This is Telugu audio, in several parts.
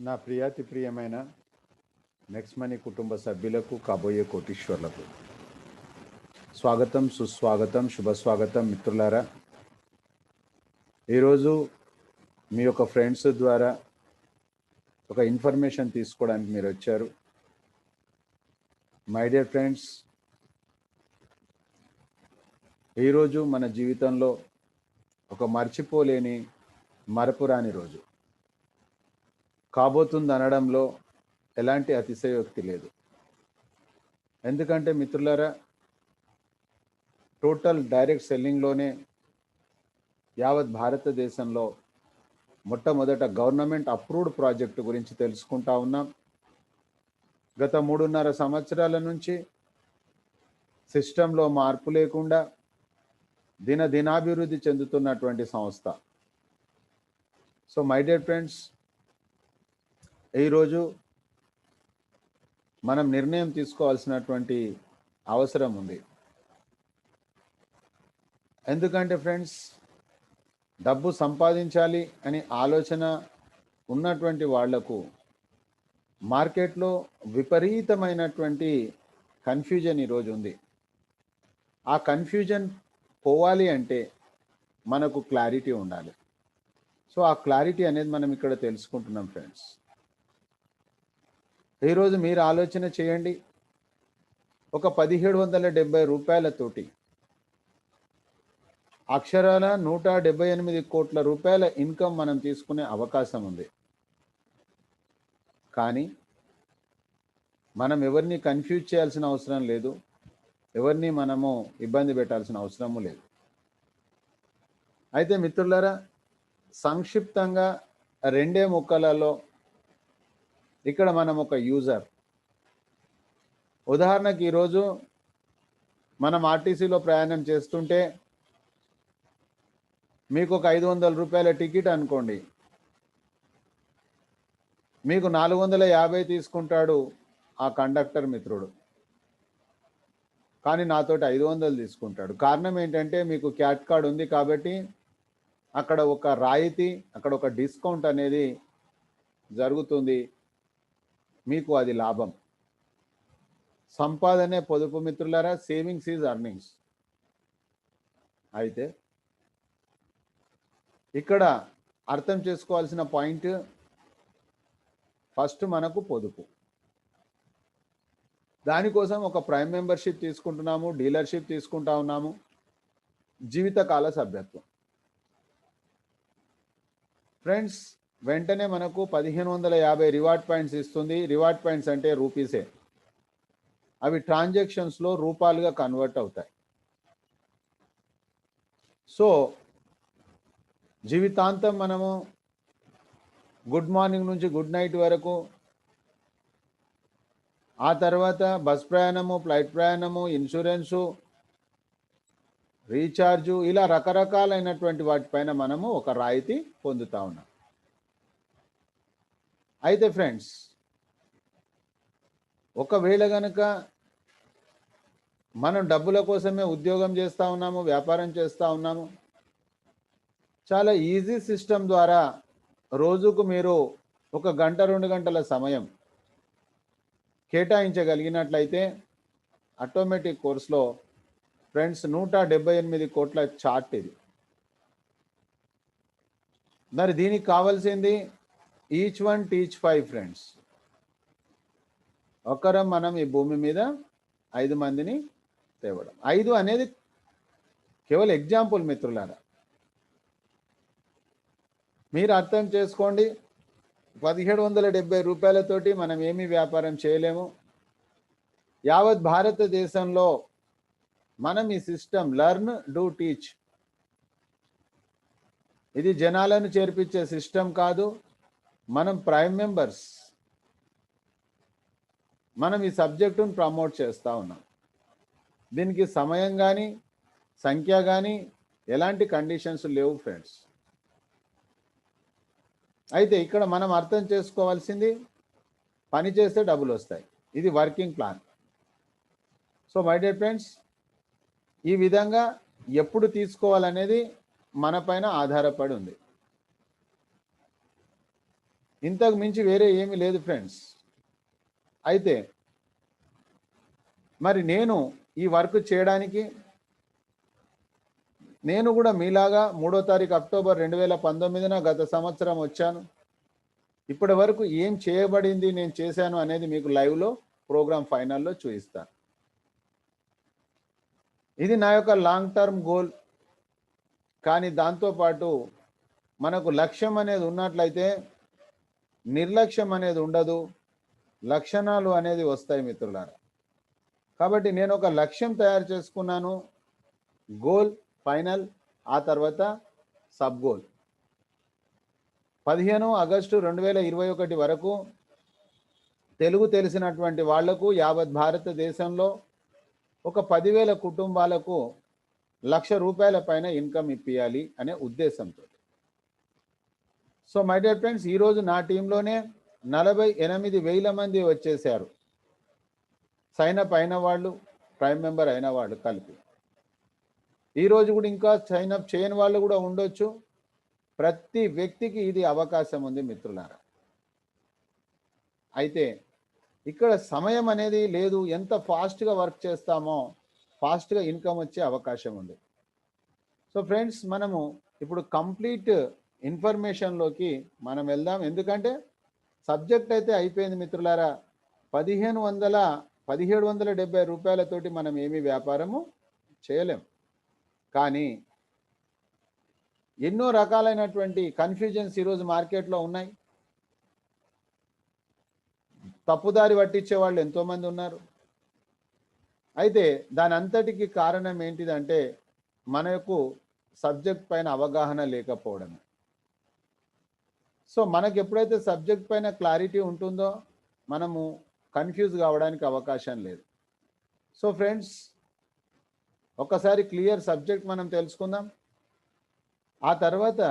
నా ప్రియాతి ప్రియమైన నెక్స్ట్ మనీ కుటుంబ సభ్యులకు కాబోయే కోటీశ్వర్లకు స్వాగతం, సుస్వాగతం, శుభస్వాగతం. మిత్రులారా, ఈరోజు మీ యొక్క ఫ్రెండ్స్ ద్వారా ఒక ఇన్ఫర్మేషన్ తీసుకోవడానికి మీరు వచ్చారు. మై డియర్ ఫ్రెండ్స్, ఈరోజు మన జీవితంలో ఒక మర్చిపోలేని మరపురాని రోజు కాబోతుంది అనడంలో ఎలాంటి అతిశయోక్తి లేదు. ఎందుకంటే మిత్రులారా, టోటల్ డైరెక్ట్ సెల్లింగ్లోనే యావత్ భారతదేశంలో మొట్టమొదట గవర్నమెంట్ అప్రూవ్డ్ ప్రాజెక్టు గురించి తెలుసుకుంటా ఉన్నాం. గత 3.5 సంవత్సరాల నుంచి సిస్టంలో మార్పు లేకుండా దినాభివృద్ధి చెందుతున్నటువంటి సంస్థ. సో మై డియర్ ఫ్రెండ్స్, ఈరోజు మనం నిర్ణయం తీసుకోవాల్సినటువంటి అవసరం ఉంది. ఎందుకంటే ఫ్రెండ్స్, డబ్బు సంపాదించాలి అని ఆలోచన ఉన్నటువంటి వాళ్లకు మార్కెట్లో విపరీతమైనటువంటి కన్ఫ్యూజన్ ఈరోజు ఉంది. ఆ కన్ఫ్యూజన్ పోవాలి అంటే మనకు క్లారిటీ ఉండాలి. సో ఆ క్లారిటీ అనేది మనం ఇక్కడ తెలుసుకుంటున్నాం ఫ్రెండ్స్. ఈరోజు మీరు ఆలోచన చేయండి, ఒక 1770 రూపాయలతోటి అక్షరాల 178 కోట్ల రూపాయల ఇన్కమ్ మనం తీసుకునే అవకాశం ఉంది. కానీ మనం ఎవరిని కన్ఫ్యూజ్ చేయాల్సిన అవసరం లేదు, ఎవరిని మనము ఇబ్బంది పెట్టాల్సిన అవసరము లేదు. అయితే మిత్రులారా, సంక్షిప్తంగా 2 ముక్కలలో ఇక్కడ మనం ఒక యూజర్, ఉదాహరణకి ఈరోజు మనం ఆర్టీసీలో ప్రయాణం చేస్తుంటే మీకు ఒక 500 రూపాయల టికెట్ అనుకోండి, మీకు 450 తీసుకుంటాడు ఆ కండక్టర్ మిత్రుడు, కానీ నాతోటి 500 తీసుకుంటాడు. కారణం ఏంటంటే మీకు క్యాట్ కార్డ్ ఉంది కాబట్టి అక్కడ ఒక రాయితీ, అక్కడ ఒక డిస్కౌంట్ అనేది జరుగుతుంది, మీకు అది లాభం. సంపాదనే పొదుపు మిత్రులారా, సేవింగ్స్ ఈజ్ అర్నింగ్స్. అయితే ఇక్కడ అర్థం చేసుకోవాల్సిన పాయింట్, ఫస్ట్ మనకు పొదుపు. దానికోసం ఒక ప్రైమ్ మెంబర్షిప్ తీసుకుంటున్నాము, డీలర్షిప్ తీసుకుంటా ఉన్నాము, జీవితకాల సభ్యత్వం. ఫ్రెండ్స్, వెంటనే మనకు 1550 రివార్డ్ పాయింట్స్ ఇస్తుంది. రివార్డ్ పాయింట్స్ అంటే రూపీసే. అవి ట్రాన్సాక్షన్స్లో రూపాయలుగా కన్వర్ట్ అవుతాయి. సో జీవితాంతం మనము గుడ్ మార్నింగ్ నుంచి గుడ్ నైట్ వరకు, ఆ తర్వాత బస్ ప్రయాణము, ఫ్లైట్ ప్రయాణము, ఇన్సూరెన్సు, రీఛార్జు, ఇలా రకరకాలైనటువంటి వాటిపైన మనము ఒక రాయితీ పొందుతా ఉన్నాం. అయితే ఫ్రెండ్స్, ఒకవేళ కనుక మనం డబ్బుల కోసమే ఉద్యోగం చేస్తూ ఉన్నాము, వ్యాపారం చేస్తూ ఉన్నాము, చాలా ఈజీ సిస్టమ్ ద్వారా రోజుకు మీరు 1 గంట 2 గంటల సమయం కేటాయించగలిగినట్లయితే ఆటోమేటిక్ కోర్సులో ఫ్రెండ్స్ 178 కోట్ల చార్ట్ ఇది. మరి దీనికి కావాల్సింది ఈచ్ వన్ టీచ్ 5 ఫ్రెండ్స్. ఒకరం మనం ఈ భూమి మీద 5 మందిని తేవడం. 5 అనేది కేవలం ఎగ్జాంపుల్ మిత్రులారా. మీరు అర్థం చేసుకోండి, 1770 రూపాయలతోటి మనం ఏమీ వ్యాపారం చేయలేము. యావత్ భారతదేశంలో మనం ఈ సిస్టమ్ లర్న్ డూ టీచ్, ఇది జనాలను చేర్పించే సిస్టమ్ కాదు. మనం ప్రైమ్ మెంబర్స్, మనం ఈ సబ్జెక్టును ప్రమోట్ చేస్తూ ఉన్నాం. దీనికి సమయం కానీ సంఖ్య కానీ ఎలాంటి కండిషన్స్ లేవు ఫ్రెండ్స్. అయితే ఇక్కడ మనం అర్థం చేసుకోవాల్సింది, పని చేస్తే డబ్బులు వస్తాయి, ఇది working plan. So my dear friends, ఈ విధంగా ఎప్పుడు తీసుకోవాలనేది మన పైన ఆధారపడి ఉంది. ఇంతకు మించి వేరే ఏమీ లేదు ఫ్రెండ్స్. అయితే మరి నేను ఈ వర్క్ చేయడానికి నేను కూడా మీలాగా 3వ తారీఖు అక్టోబర్ 2019న గత సంవత్సరం వచ్చాను. ఇప్పటి వరకు ఏం చేయబడింది, నేను చేశాను అనేది మీకు లైవ్లో ప్రోగ్రామ్ ఫైనల్లో చూపిస్తాను. ఇది నా యొక్క లాంగ్ టర్మ్ గోల్. కానీ దాంతోపాటు మనకు లక్ష్యం అనేది ఉన్నట్లయితే నిర్లక్ష్యం అనేది ఉండదు, లక్షణాలు అనేది వస్తాయి మిత్రులారా. కాబట్టి నేను ఒక లక్ష్యం తయారు చేసుకున్నాను, గోల్ ఫైనల్, ఆ తర్వాత సబ్ గోల్. 15 ఆగస్టు 2021 వరకు తెలుగు తెలిసినటువంటి వాళ్లకు యావత్ భారతదేశంలో ఒక 10,000 కుటుంబాలకు ₹1,00,000 పైన ఇన్కమ్ ఇప్పియాలి అనే ఉద్దేశంతో. సో మై డియర్ ఫ్రెండ్స్, ఈరోజు నా టీంలోనే 48,000 మంది వచ్చేసారు. సైన్ అప్ అయిన వాళ్ళు, ప్రైమ్ మెంబర్ అయిన వాళ్ళు కలిపి. ఈరోజు కూడా ఇంకా సైన్ అప్ చేయని వాళ్ళు కూడా ఉండొచ్చు. ప్రతి వ్యక్తికి ఇది అవకాశం ఉంది మిత్రులారా. అయితే ఇక్కడ సమయం అనేది లేదు. ఎంత ఫాస్ట్గా వర్క్ చేస్తామో ఫాస్ట్గా ఇన్కమ్ వచ్చే అవకాశం ఉంది. సో ఫ్రెండ్స్, మనము ఇప్పుడు కంప్లీట్ ఇన్ఫర్మేషన్లోకి మనం వెళ్దాం. ఎందుకంటే సబ్జెక్ట్ అయితే అయిపోయింది మిత్రులారా. ₹1,770 మనం ఏమీ వ్యాపారము చేయలేం. కానీ ఎన్నో రకాలైనటువంటి కన్ఫ్యూజన్స్ ఈరోజు మార్కెట్లో ఉన్నాయి. తప్పుదారి పట్టించే వాళ్ళు ఎంతోమంది ఉన్నారు. అయితే దాని అంతటికి కారణం ఏంటిదంటే మనకు సబ్జెక్ట్ పైన అవగాహన లేకపోవడమే. సో మనకు ఎప్పుడైతే సబ్జెక్ట్ పైన క్లారిటీ ఉంటుందో మనము కన్ఫ్యూజ్ కావడానికి అవకాశం లేదు. సో ఫ్రెండ్స్, ఒకసారి క్లియర్ సబ్జెక్ట్ మనం తెలుసుకుందాం. ఆ తర్వాత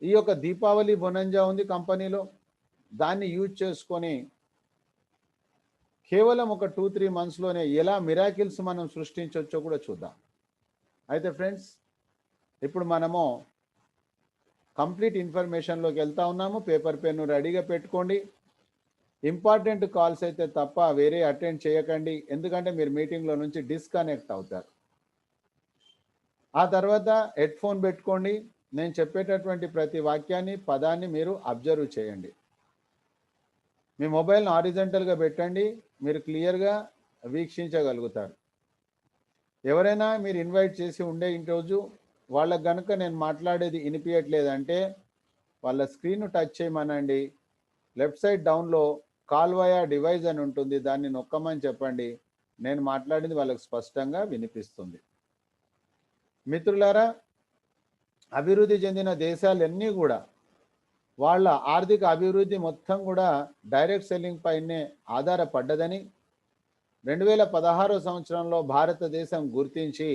ఈ యొక్క దీపావళి బొనంజా ఉంది కంపెనీలో, దాన్ని యూజ్ చేసుకొని కేవలం ఒక 2-3 మంత్స్లోనే ఎలా మిరాకిల్స్ మనం సృష్టించవచ్చో కూడా చూద్దాం. అయితే ఫ్రెండ్స్, ఇప్పుడు మనము కంప్లీట్ ఇన్ఫర్మేషన్లోకి వెళ్తా ఉన్నాము. పేపర్ పెన్ను రెడీగా పెట్టుకోండి. ఇంపార్టెంట్ కాల్స్ అయితే తప్ప వేరే అటెండ్ చేయకండి, ఎందుకంటే మీరు మీటింగ్లో నుంచి డిస్కనెక్ట్ అవుతారు. ఆ తర్వాత హెడ్ ఫోన్ పెట్టుకోండి. నేను చెప్పేటటువంటి ప్రతి వాక్యాన్ని, పదాన్ని మీరు అబ్జర్వ్ చేయండి. మీ మొబైల్ని హారిజంటల్గా పెట్టండి, మీరు క్లియర్గా వీక్షించగలుగుతారు. ఎవరైనా మీరు ఇన్వైట్ చేసి ఉండే ఈరోజు వాళ్ళకు కనుక నేను మాట్లాడేది వినిపించట్లేదంటే వాళ్ళ స్క్రీన్ టచ్ చేయమనండి. లెఫ్ట్ సైడ్ డౌన్లో కాల్ వయా డివైస్ అని ఉంటుంది, దాన్ని నొక్కమని చెప్పండి. నేను మాట్లాడింది వాళ్ళకు స్పష్టంగా వినిపిస్తుంది. మిత్రులారా, అభివృద్ధి చెందిన దేశాలన్నీ కూడా వాళ్ళ ఆర్థిక అభివృద్ధి మొత్తం కూడా డైరెక్ట్ సెల్లింగ్ పైనే ఆధారపడ్డదని 2016 సంవత్సరంలో భారతదేశం గుర్తించి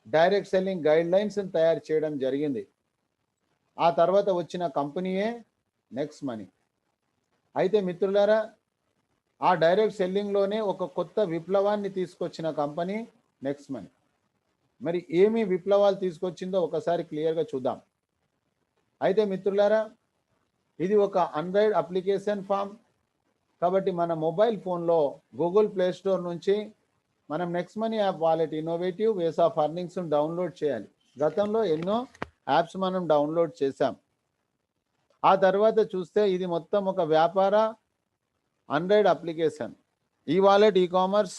డైరెక్ట్ సెల్లింగ్ గైడ్ లైన్స్ని తయారు చేయడం జరిగింది. ఆ తర్వాత వచ్చిన కంపెనీయే నెక్స్ట్ మనీ. అయితే మిత్రులారా, ఆ డైరెక్ట్ సెల్లింగ్లోనే ఒక కొత్త విప్లవాన్ని తీసుకొచ్చిన కంపెనీ నెక్స్ట్ మనీ. మరి ఏమి విప్లవాలు తీసుకొచ్చిందో ఒకసారి క్లియర్గా చూద్దాం. అయితే మిత్రులారా, ఇది ఒక ఆండ్రాయిడ్ అప్లికేషన్ ఫామ్. కాబట్టి మన మొబైల్ ఫోన్లో గూగుల్ ప్లే స్టోర్ నుంచి మనం next money app wallet innovative ways of earnings download చేయాలి. గతంలో ఎన్నో యాప్స్ మనం డౌన్లోడ్ చేశాం. ఆ తర్వాత చూస్తే ఇది మొత్తం ఒక వ్యాపార ఆండ్రాయిడ్ అప్లికేషన్. ఈ wallet, e commerce,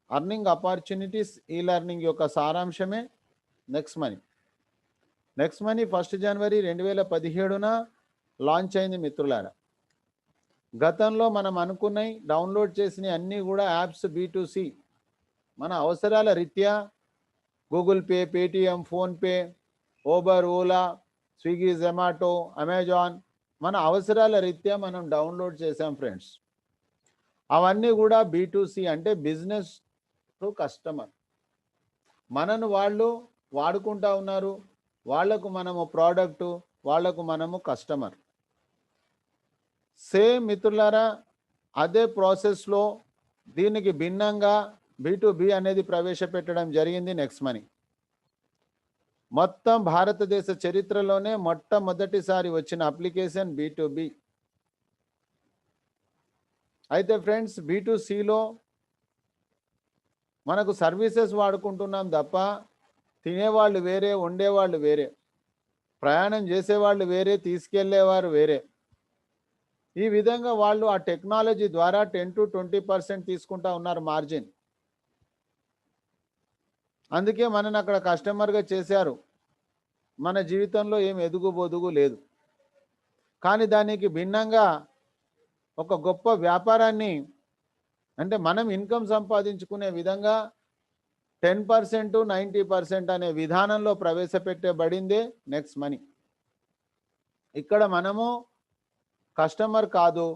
earning opportunities, ఈ లెర్నింగ్ యొక్క సారాంశమే నెక్స్ట్ మనీ. నెక్స్ట్ మనీ 1 జనవరి 2017న లాంచ్ అయింది మిత్రులారా. గతంలో మనం అనుకున్నాయి, డౌన్లోడ్ చేసిన అన్నీ కూడా యాప్స్ B2C. మన అవసరాల రీత్యా Google pay, Paytm, PhonePe, Uber, Ola, Swiggy, Zomato, Amazon, మన అవసరాల రీత్యా మనం డౌన్లోడ్ చేసాం ఫ్రెండ్స్. అవన్నీ కూడా B2C అంటే బిజినెస్ టు కస్టమర్. మనను వాళ్ళు వాడుకుంటా ఉన్నారు, వాళ్లకు మనము ప్రోడక్టు, వాళ్లకు మనము కస్టమర్. సేమ్ మిత్రులారా, అదే ప్రాసెస్లో దీనికి భిన్నంగా B2B అనేది ప్రవేశపెట్టడం జరిగింది నెక్స్ట్ మనీ. మొత్తం భారతదేశ చరిత్రలోనే మొట్టమొదటిసారి వచ్చిన అప్లికేషన్ B2B. అయితే ఫ్రెండ్స్ B2Cలో మనకు సర్వీసెస్ వాడుకుంటున్నాం తప్ప తినేవాళ్ళు వేరే, వండేవాళ్ళు వేరే, ప్రయాణం చేసేవాళ్ళు వేరే, తీసుకెళ్లేవారు వేరే. ఈ విధంగా వాళ్ళు ఆ టెక్నాలజీ ద్వారా 10 to 20% తీసుకుంటా ఉన్నారు మార్జిన్. అందుకే మనని అక్కడ కస్టమర్గా చేశారు. మన జీవితంలో ఏం ఎదుగుబొదుగు లేదు. కానీ దానికి భిన్నంగా ఒక గొప్ప వ్యాపారాన్ని, అంటే మనం ఇన్కమ్ సంపాదించుకునే విధంగా 10% 90% అనే విధానంలో ప్రవేశపెట్టబడిందే నెక్స్ట్ మనీ. ఇక్కడ మనము కస్టమర్ కాదు,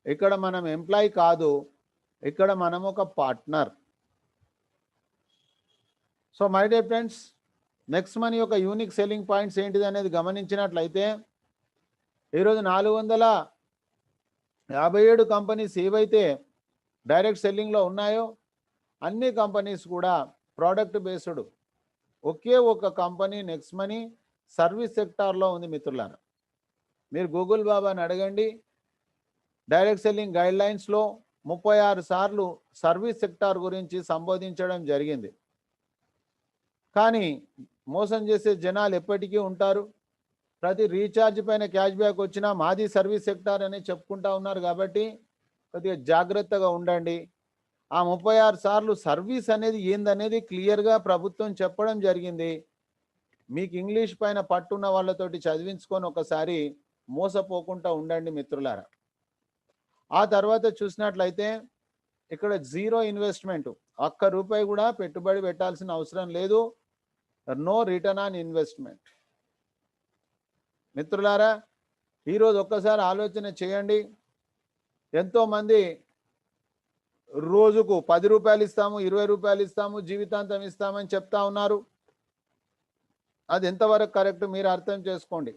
ఇక్కడ మనం ఎంప్లాయీ కాదు, ఇక్కడ మనం ఒక partner. So my dear friends, next money యొక్క యూనిక్ సెల్లింగ్ పాయింట్స్ ఏంటిది అనేది గమనించినట్లయితే ఈరోజు 457 కంపెనీస్ ఏవైతే డైరెక్ట్ సెల్లింగ్లో ఉన్నాయో అన్ని కంపెనీస్ కూడా ప్రోడక్ట్ బేస్డ్. ఒకే ఒక కంపెనీ నెక్స్ట్ మనీ సర్వీస్ సెక్టార్లో ఉంది మిత్రులారా. మీరు గూగుల్ బాబాని అడగండి, డైరెక్ట్ సెల్లింగ్ గైడ్లైన్స్లో 36 సార్లు సర్వీస్ సెక్టార్ గురించి సంబోధించడం జరిగింది. కానీ మోసం చేసే జనాలు ఎప్పటికీ ఉంటారు. ప్రతి రీఛార్జ్ పైన క్యాష్ బ్యాక్ వచ్చినా మాది సర్వీస్ సెక్టార్ అని చెప్పుకుంటా ఉన్నారు. కాబట్టి కొద్దిగా జాగ్రత్తగా ఉండండి. ఆ 36 సార్లు సర్వీస్ అనేది ఏందనేది క్లియర్గా ప్రభుత్వం చెప్పడం జరిగింది. మీకు ఇంగ్లీష్ పైన పట్టున్న వాళ్ళతోటి చదివించుకొని ఒకసారి మోసపోకుండా ఉండండి మిత్రులారా. ఆ తర్వాత చూసినట్లయితే ఇక్కడ జీరో ఇన్వెస్ట్మెంట్, ఒక్క రూపాయి కూడా పెట్టుబడి పెట్టాల్సిన అవసరం లేదు. No return on investment. మిత్రులారా, ఈరోజు ఒక్కసారి ఆలోచన చేయండి. ఎంతోమంది రోజుకు 10 రూపాయలు ఇస్తాము, 20 రూపాయలు ఇస్తాము, జీవితాంతం ఇస్తామని చెప్తా ఉన్నారు. అది ఎంతవరకు కరెక్ట్ మీరు అర్థం చేసుకోండి.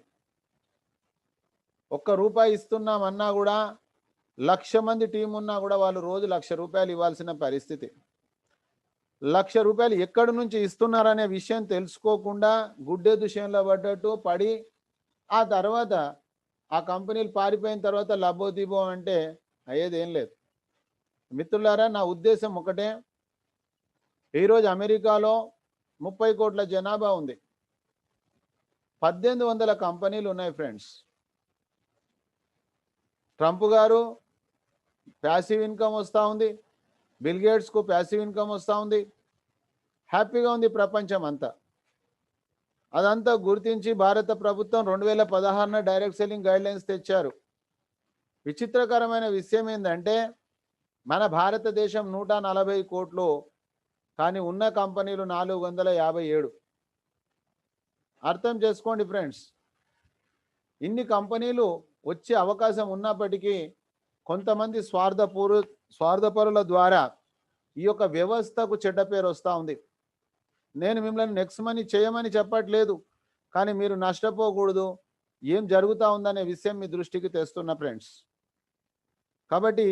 ₹1 ఇస్తున్నామన్నా కూడా 1,00,000 మంది టీం ఉన్నా కూడా వాళ్ళు రోజు ₹1,00,000 ఇవ్వాల్సిన పరిస్థితి. ₹1,00,000 ఎక్కడి నుంచి ఇస్తున్నారనే విషయం తెలుసుకోకుండా గుడ్డే దుషయంలో పడ్డట్టు పడి ఆ తర్వాత ఆ కంపెనీలు పారిపోయిన తర్వాత లబోదిబో అంటే అయ్యేది ఏం లేదు. మిత్రులారా, నా ఉద్దేశం ఒకటే. ఈరోజు అమెరికాలో 30 కోట్ల జనాభా ఉంది, 1800 కంపెనీలు ఉన్నాయి ఫ్రెండ్స్. ట్రంప్ గారు ప్యాసివ్ ఇన్కమ్ వస్తూ ఉంది, బిల్ గేట్స్కు ప్యాసివ్ ఇన్కమ్ వస్తూ ఉంది, హ్యాపీగా ఉంది ప్రపంచం అంతా. అదంతా గుర్తించి భారత ప్రభుత్వం 2016 డైరెక్ట్ సెల్లింగ్ గైడ్లైన్స్ తెచ్చారు. విచిత్రకరమైన విషయం ఏంటంటే మన భారతదేశం 140 కోట్లు, కానీ ఉన్న కంపెనీలు 457. అర్థం చేసుకోండి ఫ్రెండ్స్. ఇన్ని కంపెనీలు వచ్చే అవకాశం ఉన్నప్పటికీ కొంతమంది స్వార్థపరుల ద్వారా ఈ యొక్క వ్యవస్థకు చెడ్డ పేరు వస్తూ ఉంది. నేను మిమ్మల్ని నెక్స్ట్ మనీ చేయమని చెప్పట్లేదు, కానీ మీరు నష్టపోకూడదు, ఏం జరుగుతూ ఉందనే విషయం మీ దృష్టికి తెస్తున్న ఫ్రెండ్స్. కాబట్టి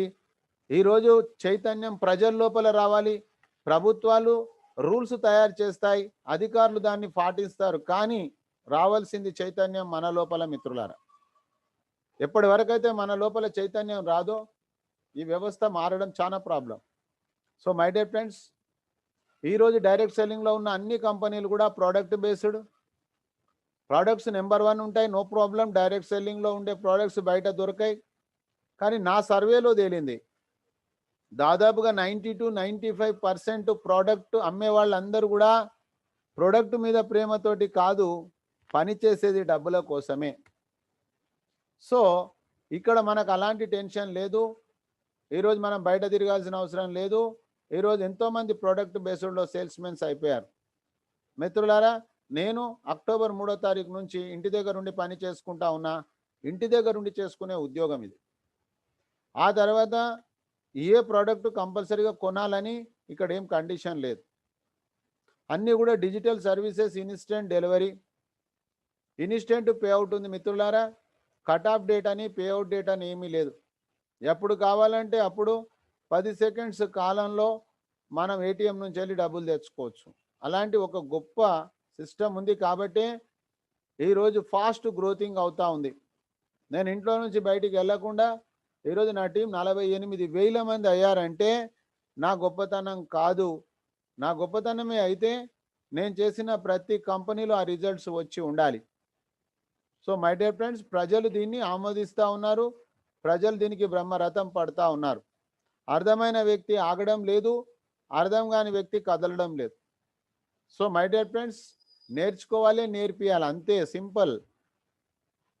ఈరోజు చైతన్యం ప్రజల లోపల రావాలి. ప్రభుత్వాలు రూల్స్ తయారు చేస్తాయి, అధికారులు దాన్ని పాటిస్తారు, కానీ రావాల్సింది చైతన్యం మన లోపల మిత్రులారా. ఎప్పటి వరకైతే మన లోపల చైతన్యం రాదో ఈ వ్యవస్థ మారడం చాలా problem. So my dear friends, ఈరోజు డైరెక్ట్ సెల్లింగ్లో ఉన్న అన్ని కంపెనీలు కూడా ప్రోడక్ట్ బేస్డ్. ప్రోడక్ట్స్ నెంబర్ 1 ఉంటాయి, నో ప్రాబ్లం. డైరెక్ట్ సెల్లింగ్లో ఉండే ప్రోడక్ట్స్ బయట దొరకాయి. కానీ నా సర్వేలో తేలింది దాదాపుగా 90 to 95% ప్రోడక్ట్ అమ్మే వాళ్ళందరూ కూడా ప్రోడక్ట్ మీద ప్రేమతోటి కాదు, పని చేసేది డబ్బుల కోసమే. సో ఇక్కడ మనకు అలాంటి టెన్షన్ లేదు. ఈరోజు మనం బయట తిరగాల్సిన అవసరం లేదు. ఈరోజు ఎంతోమంది ప్రోడక్ట్ బేస్డ్లో సేల్స్మెన్స్ అయిపోయారు. మిత్రులారా, నేను అక్టోబర్ 3వ తారీఖు నుంచి ఇంటి దగ్గర ఉండి పని చేసుకుంటా ఉన్నా. ఇంటి దగ్గర ఉండి చేసుకునే ఉద్యోగం ఇది. ఆ తర్వాత ఏ ప్రోడక్ట్ కంపల్సరీగా కొనాలని ఇక్కడ ఏం కండిషన్ లేదు. అన్నీ కూడా digital services, instant delivery, instant payout ఉంది మిత్రులారా. కట్ ఆఫ్ డేట్ అని, పేఅవుట్ డేట్ అని ఏమీ లేదు. ఎప్పుడు కావాలంటే అప్పుడు 10 సెకండ్స్ కాలంలో మనం ఏటీఎం నుంచి వెళ్ళి డబ్బులు తెచ్చుకోవచ్చు. అలాంటి ఒక గొప్ప సిస్టమ్ ఉంది కాబట్టి ఈరోజు ఫాస్ట్ గ్రోతింగ్ అవుతా ఉంది. నేను ఇంట్లో నుంచి బయటికి వెళ్ళకుండా ఈరోజు నా టీం 48,000 మంది అయ్యారంటే నా గొప్పతనం కాదు. నా గొప్పతనమే అయితే నేను చేసిన ప్రతి కంపెనీలో ఆ రిజల్ట్స్ వచ్చి ఉండాలి. సో మై డియర్ ఫ్రెండ్స్, ప్రజలు దీన్ని ఆమోదిస్తూ ఉన్నారు. ప్రజలు దీనికి బ్రహ్మరథం పడతా ఉన్నారు. అర్థమైన వ్యక్తి ఆగడం లేదు, అర్థం కాని వ్యక్తి కదలడం లేదు. సో మై డియర్ ఫ్రెండ్స్, నేర్చుకోవాలి, నేర్పియాలి, అంతే సింపుల్.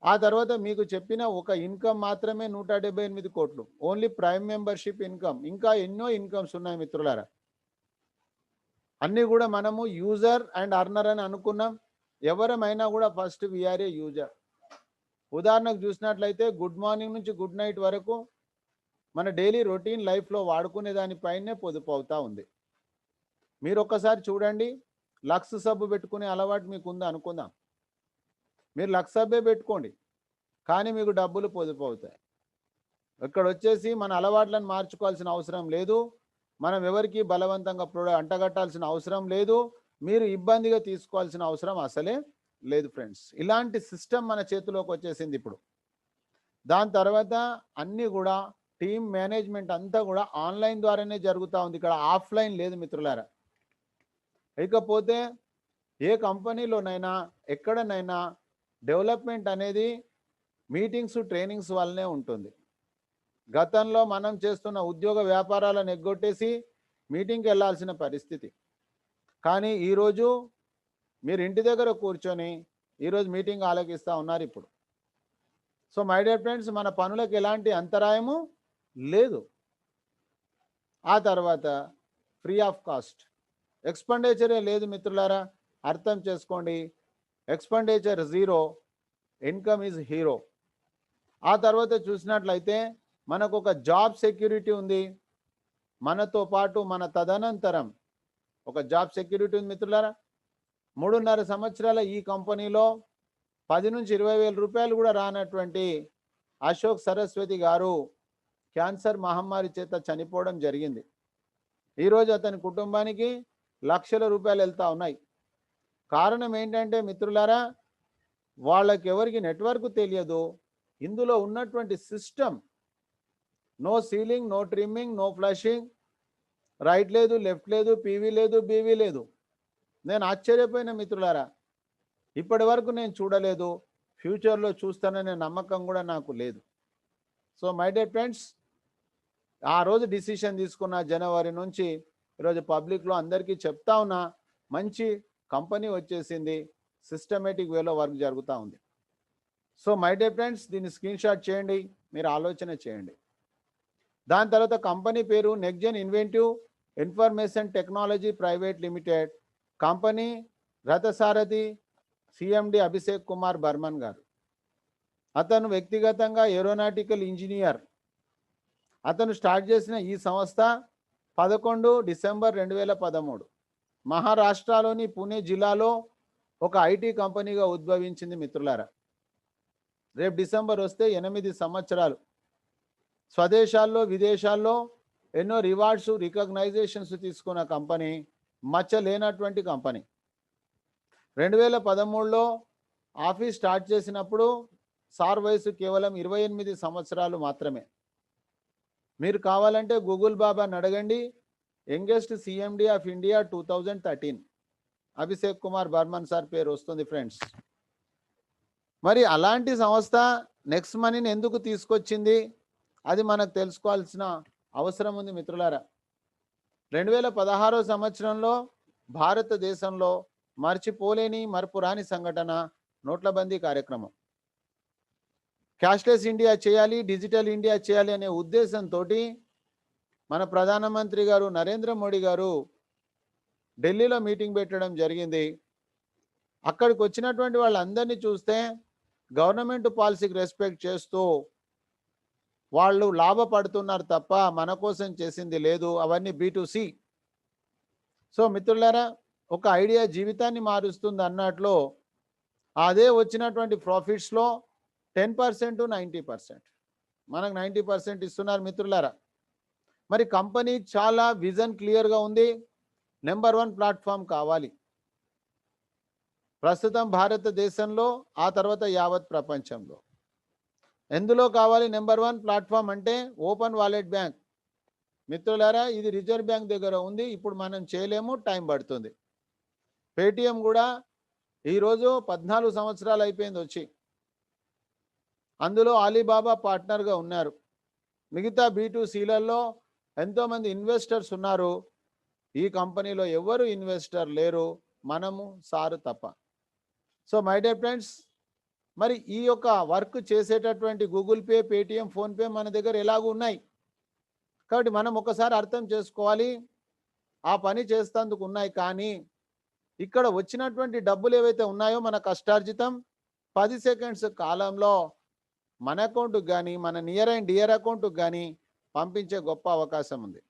ఆ తర్వాత మీకు చెప్పిన ఒక ఇన్కమ్ మాత్రమే 178 కోట్లు, ఓన్లీ ప్రైమ్ మెంబర్షిప్ ఇన్కమ్. ఇంకా ఎన్నో ఇన్కమ్స్ ఉన్నాయి మిత్రులారా. అన్నీ కూడా మనము యూజర్ అండ్ అర్నర్ అని అనుకున్నాం. ఎవరమైనా కూడా ఫస్ట్ వీఆర్ ఏ యూజర్. ఉదాహరణకు చూసినట్లయితే గుడ్ మార్నింగ్ నుంచి గుడ్ నైట్ వరకు మన డైలీ రొటీన్ లైఫ్లో వాడుకునే దానిపైనే పొదుపు అవుతా ఉంది. మీరు ఒక్కసారి చూడండి, లక్స్ సబ్బు పెట్టుకునే అలవాటు మీకు ఉందా అనుకుందాం. మీరు లక్స్ సబ్బే పెట్టుకోండి, కానీ మీకు డబ్బులు పొదుపు అవుతాయి. ఇక్కడ వచ్చేసి మన అలవాట్లను మార్చుకోవాల్సిన అవసరం లేదు. మనం ఎవరికి బలవంతంగా అంటగట్టాల్సిన అవసరం లేదు. మీరు ఇబ్బందిగా తీసుకోవాల్సిన అవసరం అసలే లేదు ఫ్రెండ్స్. ఇలాంటి సిస్టమ్ మన చేతిలోకి వచ్చేసింది ఇప్పుడు. దాని తర్వాత అన్నీ కూడా టీమ్ మేనేజ్మెంట్ అంతా కూడా ఆన్లైన్ ద్వారానే జరుగుతూ ఉంది. ఇక్కడ ఆఫ్లైన్ లేదు మిత్రులారా. ఇకపోతే ఏ కంపెనీలోనైనా ఎక్కడనైనా డెవలప్మెంట్ అనేది మీటింగ్స్, ట్రైనింగ్స్ వల్లనే ఉంటుంది. గతంలో మనం చేస్తున్న ఉద్యోగ వ్యాపారాలను ఎగ్గొట్టేసి మీటింగ్కి వెళ్ళాల్సిన పరిస్థితి. కానీ ఈరోజు మీరు ఇంటి దగ్గర కూర్చొని ఈరోజు మీటింగ్ ఆలోకిస్తూ ఉన్నారు ఇప్పుడు. సో మై డియర్ ఫ్రెండ్స్, మన పనులకు ఎలాంటి అంతరాయము లేదు. ఆ తర్వాత ఫ్రీ ఆఫ్ కాస్ట్, ఎక్స్పెండిచరే లేదు మిత్రులారా. అర్థం చేసుకోండి, expenditure zero, income is hero. ఆ తర్వాత చూసినట్లయితే మనకు ఒక జాబ్ సెక్యూరిటీ ఉంది. మనతో పాటు మన తదనంతరం ఒక జాబ్ సెక్యూరిటీ ఉంది మిత్రులారా. 3.5 సంవత్సరాల ఈ కంపెనీలో 10 నుంచి 20 వేల రూపాయలు కూడా రానటువంటి అశోక్ సరస్వతి గారు క్యాన్సర్ మహమ్మారి చేత చనిపోవడం జరిగింది. ఈరోజు అతని కుటుంబానికి లక్షల రూపాయలు వెళ్తూ ఉన్నాయి. కారణం ఏంటంటే మిత్రులారా, వాళ్ళకి ఎవరికి నెట్వర్క్ తెలియదు. ఇందులో ఉన్నటువంటి system, no ceiling, no trimming, no flushing, right లేదు, లెఫ్ట్ లేదు, పీవీ లేదు, బీవీ లేదు. నేను ఆశ్చర్యపోయిన మిత్రులారా, ఇప్పటి వరకు నేను చూడలేదు, ఫ్యూచర్లో చూస్తాననే నమ్మకం కూడా నాకు లేదు. సో మై డియర్ ఫ్రెండ్స్, ఆ రోజు డిసిషన్ తీసుకున్న జనవరి నుంచి ఈరోజు పబ్లిక్లో అందరికీ చెప్తా ఉన్నా, మంచి కంపెనీ వచ్చేసింది, సిస్టమేటిక్ వేలో వర్క్ జరుగుతూ ఉంది. సో మై డియర్ ఫ్రెండ్స్, దీన్ని స్క్రీన్ షాట్ చేయండి, మీరు ఆలోచన చేయండి. దాని తర్వాత కంపెనీ పేరు NexGen inventive information technology private limited. Company రథసారథి సిఎండి అభిషేక్ కుమార్ బర్మన్ గారు. అతను వ్యక్తిగతంగా ఏరోనాటికల్ ఇంజనీర్. అతను స్టార్ట్ చేసిన ఈ సంస్థ 11 డిసెంబర్ 2013 మహారాష్ట్రలోని పుణే జిల్లాలో ఒక ఐటీ కంపెనీగా ఉద్భవించింది మిత్రులారా. రేపు డిసెంబర్ వస్తే 8 సంవత్సరాలు. స్వదేశాల్లో, విదేశాల్లో ఎన్నో రివార్డ్స్, రికగ్నైజేషన్స్ తీసుకున్న కంపెనీ, మచ్చ లేనటువంటి కంపెనీ. 2013లో ఆఫీస్ స్టార్ట్ చేసినప్పుడు సార్ వయసు కేవలం 28 సంవత్సరాలు మాత్రమే. మీరు కావాలంటే గూగుల్ బాబాని అడగండి, youngest CMD of India 2013 Abhishek Kumar Barman sir పేరు వస్తుంది ఫ్రెండ్స్. మరి అలాంటి సంస్థ నెక్స్ట్ మనీని ఎందుకు తీసుకొచ్చింది, అది మనకు తెలుసుకోవాల్సిన అవసరం ఉంది మిత్రులారా. 2016 సంవత్సరంలో భారతదేశంలో మర్చిపోలేని, మరపురాని సంఘటన నోట్లబందీ కార్యక్రమం. క్యాష్లెస్ ఇండియా చేయాలి, డిజిటల్ ఇండియా చేయాలి అనే ఉద్దేశంతో మన ప్రధానమంత్రి గారు నరేంద్ర మోడీ గారు ఢిల్లీలో మీటింగ్ పెట్టడం జరిగింది. అక్కడికి వచ్చినటువంటి వాళ్ళందరినీ చూస్తే గవర్నమెంట్ పాలసీకి రెస్పెక్ట్ చేస్తూ వాళ్ళు లాభపడుతున్నారు తప్ప మన కోసం చేసింది లేదు. అవన్నీ B2C. సో మిత్రులారా, ఒక ఐడియా జీవితాన్ని మారుస్తుంది అన్నట్లు అదే వచ్చినటువంటి ప్రాఫిట్స్లో 10% 90%, మనకు 90% ఇస్తున్నారు మిత్రులారా. మరి కంపెనీ చాలా విజన్ క్లియర్గా ఉంది. నెంబర్ 1 ప్లాట్ఫామ్ కావాలి. ప్రస్తుతం భారతదేశంలో, ఆ తర్వాత యావత్ ప్రపంచంలో. ఎందులో కావాలి నెంబర్ 1 ప్లాట్ఫామ్ అంటే ఓపెన్ వాలెట్ బ్యాంక్. మిత్రులారా, ఇది రిజర్వ్ బ్యాంక్ దగ్గర ఉంది. ఇప్పుడు మనం చేయలేము, టైం పడుతుంది. పేటిఎం కూడా ఈరోజు 14 సంవత్సరాలు అయిపోయింది వచ్చి. అందులో అలీబాబా పార్ట్నర్గా ఉన్నారు. మిగతా B2Cలలో ఎంతోమంది ఇన్వెస్టర్స్ ఉన్నారు. ఈ కంపెనీలో ఎవరు ఇన్వెస్టర్ లేరు, మనము సారు తప్ప. సో మై డియర్ ఫ్రెండ్స్, మరి ఈ యొక్క వర్క్ చేసేటటువంటి గూగుల్ పే, పేటిఎం, ఫోన్పే మన దగ్గర ఎలాగూ ఉన్నాయి. కాబట్టి మనం ఒకసారి అర్థం చేసుకోవాలి, ఆ పని చేస్తేందుకు ఉన్నాయి. కానీ ఇక్కడ వచ్చినటువంటి డబ్బులు ఏవైతే ఉన్నాయో మన కష్టార్జితం 10 సెకండ్స్ కాలంలో మన అకౌంట్కి కానీ, మన నియర్ అండ్ డియర్ అకౌంట్కి కానీ పంపించే గొప్ప అవకాశం ఉంది.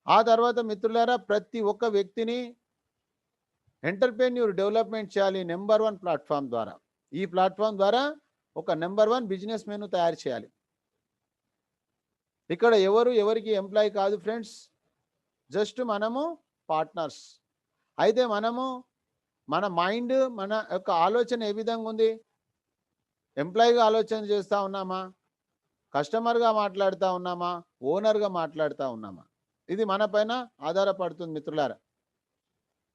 ఆ తర్వాత మిత్రులారా, ప్రతి ఒక్క వ్యక్తిని ఎంటర్‌ప్రెన్యూర్ డెవలప్‌మెంట్ చేయాలి నెంబర్ 1 ప్లాట్‌ఫామ్ ద్వారా. ఈ ప్లాట్‌ఫామ్ ద్వారా ఒక నెంబర్ 1 బిజినెస్ మెన్‌ను తయారు చేయాలి. ఇక్కడ ఎవరికి ఎంప్లాయీ కాదు ఫ్రెండ్స్, జస్ట్ మనము పార్ట్నర్స్. అయితే మనము మన మైండ్, మన యొక్క ఆలోచన ఏ విధంగా ఉంది? ఎంప్లాయీగా ఆలోచన చేస్తూ ఉన్నామా? కస్టమర్‌గా మాట్లాడుతూ ఉన్నామా? ఓనర్‌గా మాట్లాడుతూ ఉన్నామా? ఇది మన పైన ఆధారపడుతుంది మిత్రులారా.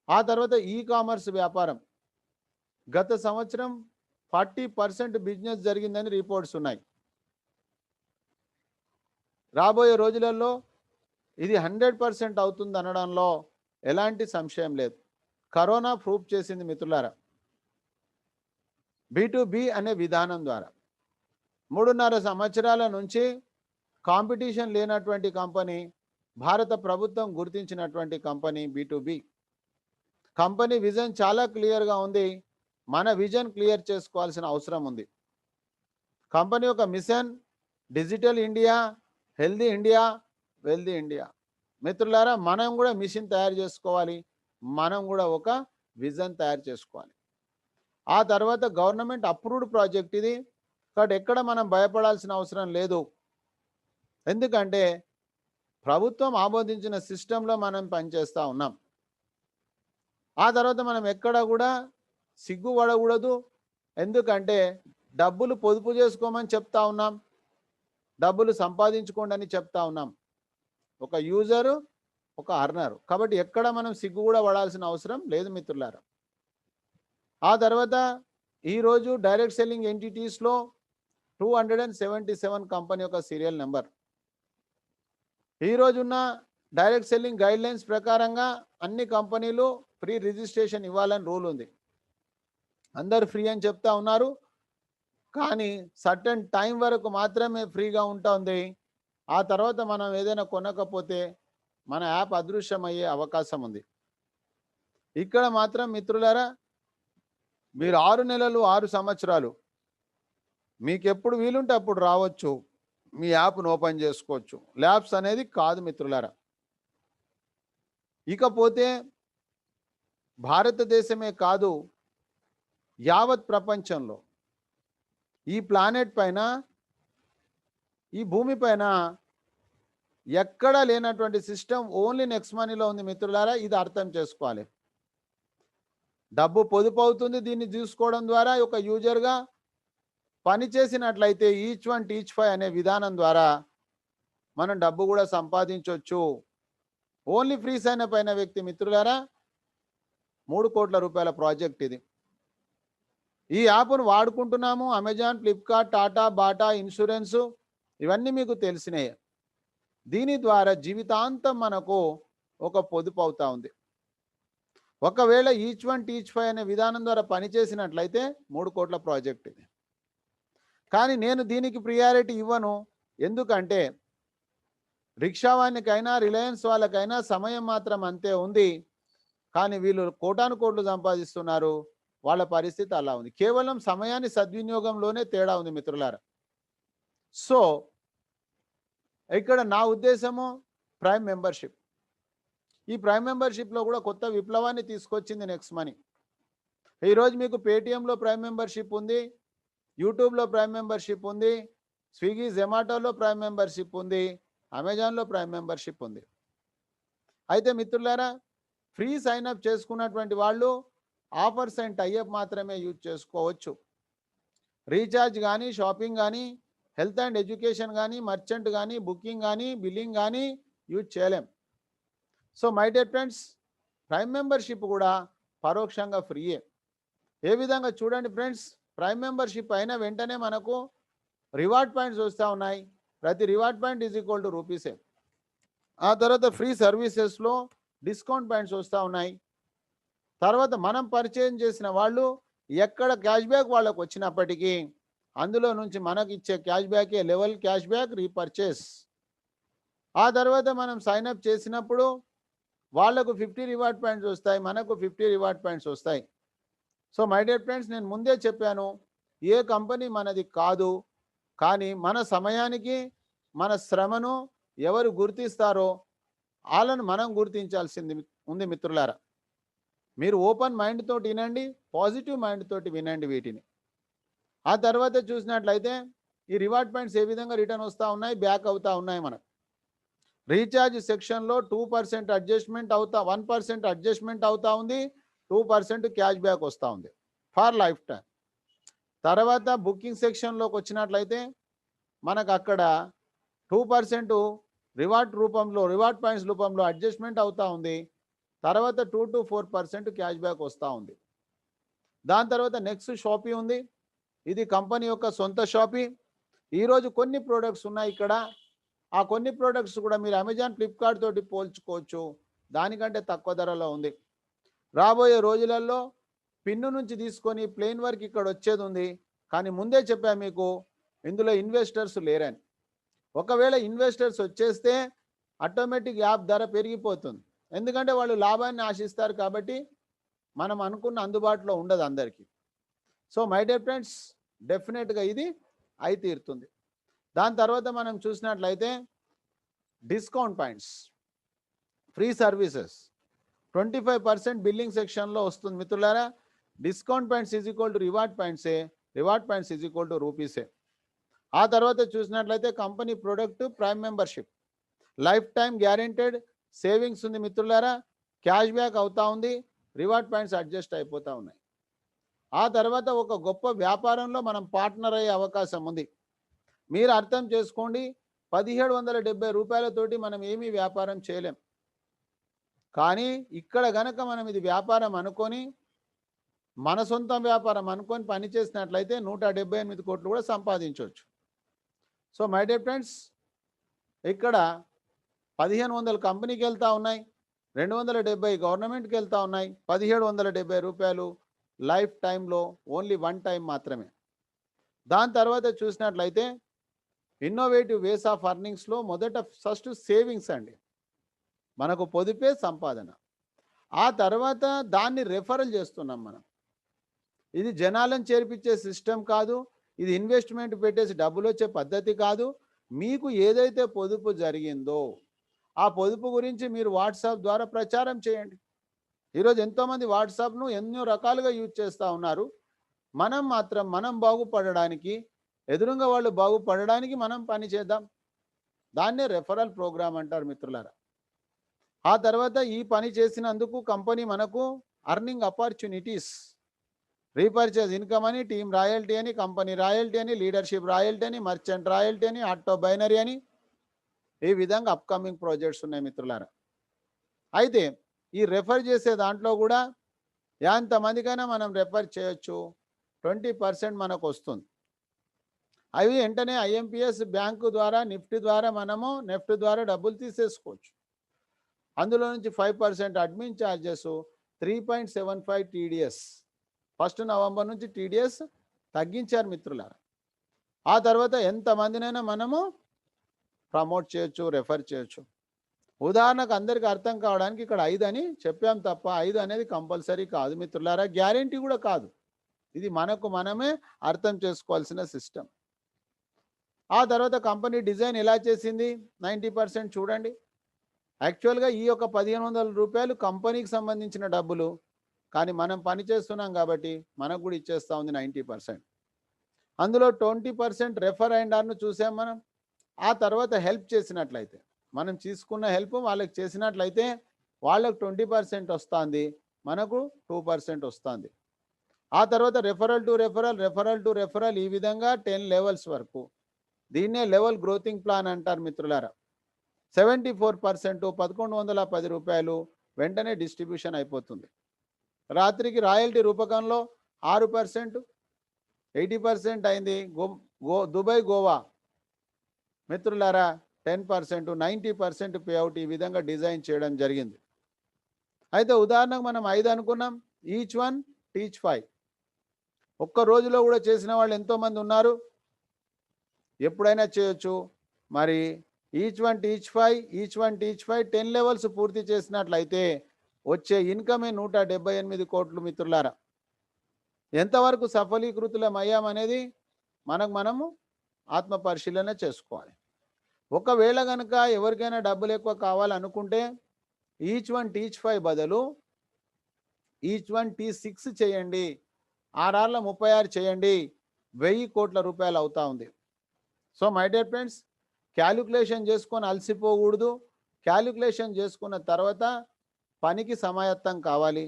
ఆ తర్వాత ఈ కామర్స్ వ్యాపారం గత సంవత్సరం 40% బిజినెస్ జరిగిందని రిపోర్ట్స్ ఉన్నాయి. రాబోయే రోజులలో ఇది 100% అవుతుంది అనడంలో ఎలాంటి సంశయం లేదు. కరోనా ప్రూఫ్ చేసింది మిత్రులారా. B2B అనే విధానం ద్వారా 3.5 సంవత్సరాల నుంచి కాంపిటీషన్ లేనటువంటి కంపెనీ, భారత ప్రభుత్వం గుర్తించినటువంటి కంపెనీ B2B. కంపెనీ విజన్ చాలా క్లియర్గా ఉంది. మన విజన్ క్లియర్ చేసుకోవాల్సిన అవసరం ఉంది. కంపెనీ యొక్క mission digital India, healthy India, wealthy India. మిత్రులారా, మనం కూడా మిషన్ తయారు చేసుకోవాలి, మనం కూడా ఒక విజన్ తయారు చేసుకోవాలి. ఆ తర్వాత గవర్నమెంట్ అప్రూవ్డ్ ప్రాజెక్ట్ ఇది. కాబట్టి ఎక్కడ మనం భయపడాల్సిన అవసరం లేదు. ఎందుకంటే ప్రభుత్వం ఆమోదించిన సిస్టంలో మనం పనిచేస్తూ ఉన్నాం. ఆ తర్వాత మనం ఎక్కడ కూడా సిగ్గుపడకూడదు. ఎందుకంటే డబ్బులు పొదుపు చేసుకోమని చెప్తా ఉన్నాం, డబ్బులు సంపాదించుకోండి అని చెప్తా ఉన్నాం. ఒక యూజరు, ఒక అర్నరు. కాబట్టి ఎక్కడ మనం సిగ్గు కూడా పడాల్సిన అవసరం లేదు మిత్రులారా. ఆ తర్వాత ఈరోజు డైరెక్ట్ సెల్లింగ్ ఎంటిటీస్లో 277 కంపెనీ యొక్క సీరియల్ నెంబర్. ఈరోజున్న డైరెక్ట్ సెల్లింగ్ గైడ్లైన్స్ ప్రకారంగా అన్ని కంపెనీలు ఫ్రీ రిజిస్ట్రేషన్ ఇవ్వాలని రూల్ ఉంది. అందరు ఫ్రీ అని చెప్తా ఉన్నారు, కానీ సర్టన్ టైం వరకు మాత్రమే ఫ్రీగా ఉంటుంది. ఆ తర్వాత మనం ఏదైనా కొనకపోతే మన యాప్ అదృశ్యమయ్యే అవకాశం ఉంది. ఇక్కడ మాత్రం మిత్రులారా, మీరు 6 నెలలు 6 సంవత్సరాలు మీకు ఎప్పుడు వీలుంటే అప్పుడు రావచ్చు, మీ యాప్ను ఓపెన్ చేసుకోవచ్చు. ల్యాబ్స్ అనేది కాదు మిత్రులారా. ఇకపోతే భారతదేశమే కాదు, యావత్ ప్రపంచంలో ఈ ప్లానెట్ పైన, ఈ భూమి పైన ఎక్కడా లేనటువంటి సిస్టమ్ ఓన్లీ నెక్స్ట్ మనీలో ఉంది మిత్రులారా. ఇది అర్థం చేసుకోవాలి. డబ్బు పొదుపు అవుతుంది దీన్ని తీసుకోవడం ద్వారా. ఒక యూజర్గా పని చేసినట్లయితే ఈచ్ వన్ టీచ్ 5 అనే విధానం ద్వారా మనం డబ్బు కూడా సంపాదించవచ్చు. ఓన్లీ ఫ్రీ సైన్ అప్ అయిన వ్యక్తి మిత్రులారా 3 కోట్ల రూపాయల ప్రాజెక్ట్ ఇది. ఈ యాప్ను వాడుకుంటున్నాము. Amazon, Flipkart, Tata, Bata, insurance ఇవన్నీ మీకు తెలిసినాయి. దీని ద్వారా జీవితాంతం మనకు ఒక పొదుపు అవుతా ఉంది. ఒకవేళ ఈచ్ వన్ టీచ్ 5 అనే విధానం ద్వారా పనిచేసినట్లయితే 3 కోట్ల ప్రాజెక్ట్ ఇది. కానీ నేను దీనికి ప్రియారిటీ ఇవ్వను. ఎందుకంటే రిక్షా వానికైనా, రిలయన్స్ వాళ్ళకైనా సమయం మాత్రం అంతే ఉంది. కానీ వీళ్ళు కోటాను కోట్లు సంపాదిస్తున్నారు. వాళ్ళ పరిస్థితి అలా ఉంది. కేవలం సమయాన్ని సద్వినియోగంలోనే తేడా ఉంది మిత్రులారా. సో ఇక్కడ నా ఉద్దేశము ప్రైమ్ మెంబర్షిప్. ఈ ప్రైమ్ మెంబర్షిప్లో కూడా కొత్త విప్లవాన్ని తీసుకొచ్చింది నెక్స్ట్ మనీ. ఈరోజు మీకు పేటిఎంలో ప్రైమ్ మెంబర్షిప్ ఉంది, యూట్యూబ్లో ప్రైమ్ మెంబర్షిప్ ఉంది, స్విగ్గీ, జొమాటోలో ప్రైమ్ మెంబర్షిప్ ఉంది, అమెజాన్లో ప్రైమ్ మెంబర్షిప్ ఉంది. అయితే మిత్రులారా, ఫ్రీ సైన్ అప్ చేసుకున్నటువంటి వాళ్ళు ఆఫర్స్ అండ్ టైఅప్ మాత్రమే యూజ్ చేసుకోవచ్చు. రీఛార్జ్ కానీ, షాపింగ్ కానీ, హెల్త్ అండ్ ఎడ్యుకేషన్ కానీ, మర్చెంట్ కానీ, బుకింగ్ కానీ, బిల్లింగ్ కానీ యూజ్ చేయలేం. So my dear friends, prime membership కూడా పరోక్షంగా ఫ్రీయే. ఏ విధంగా చూడండి ఫ్రెండ్స్, ప్రైమ్ మెంబర్షిప్ అయిన వెంటనే మనకు రివార్డ్ పాయింట్స్ వస్తూ ఉన్నాయి. ప్రతి reward point is equal to రూపీసే. ఆ తర్వాత ఫ్రీ సర్వీసెస్లో డిస్కౌంట్ పాయింట్స్ వస్తూ ఉన్నాయి. తర్వాత మనం పరిచయం చేసిన వాళ్ళు ఎక్కడ క్యాష్ బ్యాక్ వాళ్ళకు వచ్చినప్పటికీ అందులో నుంచి మనకి ఇచ్చే క్యాష్ బ్యాకే లెవెల్ క్యాష్ బ్యాక్ రీపర్చేస్. ఆ తర్వాత మనం సైన్అప్ చేసినప్పుడు వాళ్లకు 50 రివార్డ్ పాయింట్స్ వస్తాయి, మనకు 50 రివార్డ్ పాయింట్స్ వస్తాయి. సో మై డియర్ ఫ్రెండ్స్, నేను ముందే చెప్పాను, ఏ కంపెనీ మనది కాదు, కానీ మన సమయానికి మన శ్రమను ఎవరు గుర్తిస్తారో వాళ్ళను మనం గుర్తించాల్సింది ఉంది మిత్రులారా. మీరు ఓపెన్ మైండ్ తోటి వినండి, పాజిటివ్ మైండ్ తోటి వినండి వీటిని. ఆ తర్వాత చూసినట్లయితే ఈ రివార్డ్ పాయింట్స్ ఏ విధంగా రిటర్న్ వస్తూ ఉన్నాయి, బ్యాక్ అవుతూ ఉన్నాయి. మనకు రీఛార్జ్ సెక్షన్లో 2% అడ్జస్ట్మెంట్ అవుతా 1% అడ్జస్ట్మెంట్ అవుతా ఉంది, 2% క్యాష్ బ్యాక్ వస్తూ ఉంది ఫర్ లైఫ్ టైం. తర్వాత బుకింగ్ సెక్షన్లోకి వచ్చినట్లయితే మనకు అక్కడ 2% రివార్డ్ రూపంలో, రివార్డ్ పాయింట్స్ రూపంలో అడ్జస్ట్మెంట్ అవుతూ ఉంది. తర్వాత 2 to 4% క్యాష్ బ్యాక్ వస్తూ ఉంది. దాని తర్వాత నెక్స్ట్ షాపీ ఉంది. ఇది కంపెనీ యొక్క సొంత షాపీ. ఈరోజు కొన్ని ప్రోడక్ట్స్ ఉన్నాయి ఇక్కడ. ఆ కొన్ని ప్రోడక్ట్స్ కూడా మీరు అమెజాన్, ఫ్లిప్కార్ట్ తోటి పోల్చుకోవచ్చు, దానికంటే తక్కువ ధరలో ఉంది. రాబోయే రోజులలో పిన్ను నుంచి తీసుకొని ప్లేన్ వరకు ఇక్కడ వచ్చేది ఉంది. కానీ ముందే చెప్పా మీకు, ఇందులో ఇన్వెస్టర్స్ లేరని. ఒకవేళ ఇన్వెస్టర్స్ వచ్చేస్తే ఆటోమేటిక్ యాప్ ధర పెరిగిపోతుంది. ఎందుకంటే వాళ్ళు లాభాన్ని ఆశిస్తారు కాబట్టి మనం అనుకున్న అందుబాటులో ఉండదు అందరికీ. సో మై డియర్ ఫ్రెండ్స్, డెఫినెట్గా ఇది అయి తీరుతుంది. దాని తర్వాత మనం చూసినట్లయితే discount points, free services 25% billing సెక్షన్లో వస్తుంది మిత్రులారా. Discount points is equal to reward పాయింట్సే, reward points is equal to రూపీసే. ఆ తర్వాత చూసినట్లయితే company product prime membership, life time guaranteed savings ఉంది మిత్రులారా. క్యాష్ బ్యాక్ అవుతా ఉంది, రివార్డ్ పాయింట్స్ అడ్జస్ట్ అయిపోతూ ఉన్నాయి. ఆ తర్వాత ఒక గొప్ప వ్యాపారంలో మనం పార్ట్నర్ అయ్యే అవకాశం ఉంది. మీరు అర్థం చేసుకోండి, 1770 రూపాయలతోటి మనం ఏమీ వ్యాపారం చేయలేం. కానీ ఇక్కడ గనక మనం ఇది వ్యాపారం అనుకొని, మన సొంత వ్యాపారం అనుకొని పని చేసినట్లయితే 178 కోట్లు కూడా సంపాదించవచ్చు. సో మై డియర్ ఫ్రెండ్స్, ఇక్కడ 1500 కంపెనీకి వెళ్తూ ఉన్నాయి, 270 గవర్నమెంట్కి వెళ్తూ ఉన్నాయి. 1770 రూపాయలు లైఫ్ టైంలో ఓన్లీ 1 టైం మాత్రమే. దాని తర్వాత చూసినట్లయితే ఇన్నోవేటివ్ వేస్ ఆఫ్ అర్నింగ్స్లో ఫస్ట్ సేవింగ్స్ అండి, మనకు పొదుపే సంపాదన. ఆ తర్వాత దాన్ని రెఫరల్ చేస్తున్నాం మనం. ఇది జనాలను చేర్పించే సిస్టమ్ కాదు, ఇది ఇన్వెస్ట్మెంట్ పెట్టేసి డబ్బులు వచ్చే పద్ధతి కాదు. మీకు ఏదైతే పొదుపు జరిగిందో ఆ పొదుపు గురించి మీరు వాట్సాప్ ద్వారా ప్రచారం చేయండి. ఈరోజు ఎంతోమంది వాట్సాప్ను ఎన్నో రకాలుగా యూజ్ చేస్తూ ఉన్నారు. మనం మాత్రం మనం బాగుపడడానికి, ఎదురుగా వాళ్ళు బాగుపడడానికి మనం పని చేద్దాం. దాన్నే రెఫరల్ ప్రోగ్రామ్ అంటారు మిత్రులారా. ఆ తర్వాత ఈ పని చేసినందుకు కంపెనీ మనకు అర్నింగ్ ఆపర్చునిటీస్, రీపర్చేజ్ ఇన్కమ్ అని, టీమ్ రాయల్టీ అని, కంపెనీ రాయల్టీ అని, లీడర్షిప్ రాయల్టీ అని, మర్చెంట్ రాయల్టీ అని, ఆటో బైనరీ అని, ఈ విధంగా అప్కమింగ్ ప్రాజెక్ట్స్ ఉన్నాయి మిత్రులారా. అయితే ఈ రెఫర్ చేసే దాంట్లో కూడా ఎంతమందికైనా మనం రెఫర్ చేయొచ్చు, 20% మనకు వస్తుంది. అవి వెంటనే ఐఎంపిఎస్ బ్యాంకు ద్వారా, నిఫ్టీ ద్వారా, మనము నెఫ్ట్ ద్వారా డబ్బులు తీసేసుకోవచ్చు. అందులో నుంచి 5% అడ్మిన్ ఛార్జెస్, 3.75 టీడీఎస్. 1 నవంబర్ నుంచి టీడీఎస్ తగ్గించారు మిత్రులారా. ఆ తర్వాత ఎంతమందినైనా మనము ప్రమోట్ చేయొచ్చు, రెఫర్ చేయొచ్చు. ఉదాహరణకు అందరికీ అర్థం కావడానికి ఇక్కడ 5 అని చెప్పాం తప్ప 5 అనేది కంపల్సరీ కాదు మిత్రులారా, గ్యారెంటీ కూడా కాదు. ఇది మనకు మనమే అర్థం చేసుకోవాల్సిన సిస్టమ్. ఆ తర్వాత కంపెనీ డిజైన్ ఎలా చేసింది, 90% చూడండి. యాక్చువల్గా ఈ యొక్క 1500 రూపాయలు కంపెనీకి సంబంధించిన డబ్బులు, కానీ మనం పని చేస్తున్నాం కాబట్టి మనకు కూడా ఇచ్చేస్తూ ఉంది 90%. అందులో 20% రెఫర్ అండ్ అర్న్ చూసాం మనం. ఆ తర్వాత హెల్ప్ చేసినట్లయితే, మనం తీసుకున్న హెల్ప్ వాళ్ళకి చేసినట్లయితే వాళ్ళకు 20% వస్తుంది, మనకు 2% వస్తుంది. ఆ తర్వాత రెఫరల్ టు రెఫరల్ ఈ విధంగా 10 లెవెల్స్ వరకు. దీన్నే లెవెల్ గ్రోతింగ్ ప్లాన్ అంటారు మిత్రులారా. 74% రూ. 1110 వెంటనే డిస్ట్రిబ్యూషన్ అయిపోతుంది. రాత్రికి రాయల్టీ రూపకంలో 6%, 80% అయింది. దుబాయ్, గోవా మిత్రులారా 10%, 90% పేఅవుట్ ఈ విధంగా డిజైన్ చేయడం జరిగింది. అయితే ఉదాహరణకు మనం 5 అనుకున్నాం. Each one teach 5. ఒక్క రోజులో కూడా చేసిన వాళ్ళు ఎంతోమంది ఉన్నారు. ఎప్పుడైనా చేయొచ్చు. మరి ఈచ్ వన్ టీచ్ 5 10 లెవెల్స్ పూర్తి చేసినట్లయితే వచ్చే ఇన్కమే 178 కోట్లు మిత్రులారా. ఎంతవరకు సఫలీకృతులం అయ్యామనేది మనము ఆత్మ పరిశీలన చేసుకోవాలి. ఒకవేళ కనుక ఎవరికైనా డబ్బులు ఎక్కువ కావాలనుకుంటే ఈచ్ వన్ టీచ్ 5 బదులు ఈచ్ వన్ టీచ్ 6 చేయండి. 6 36 చేయండి. 1000 కోట్ల రూపాయలు అవుతా ఉంది. So my dear friends, calculation చేసుకొని అలసిపోకూడదు. క్యాలిక్యులేషన్ చేసుకున్న తర్వాత పనికి సమాయత్తం కావాలి,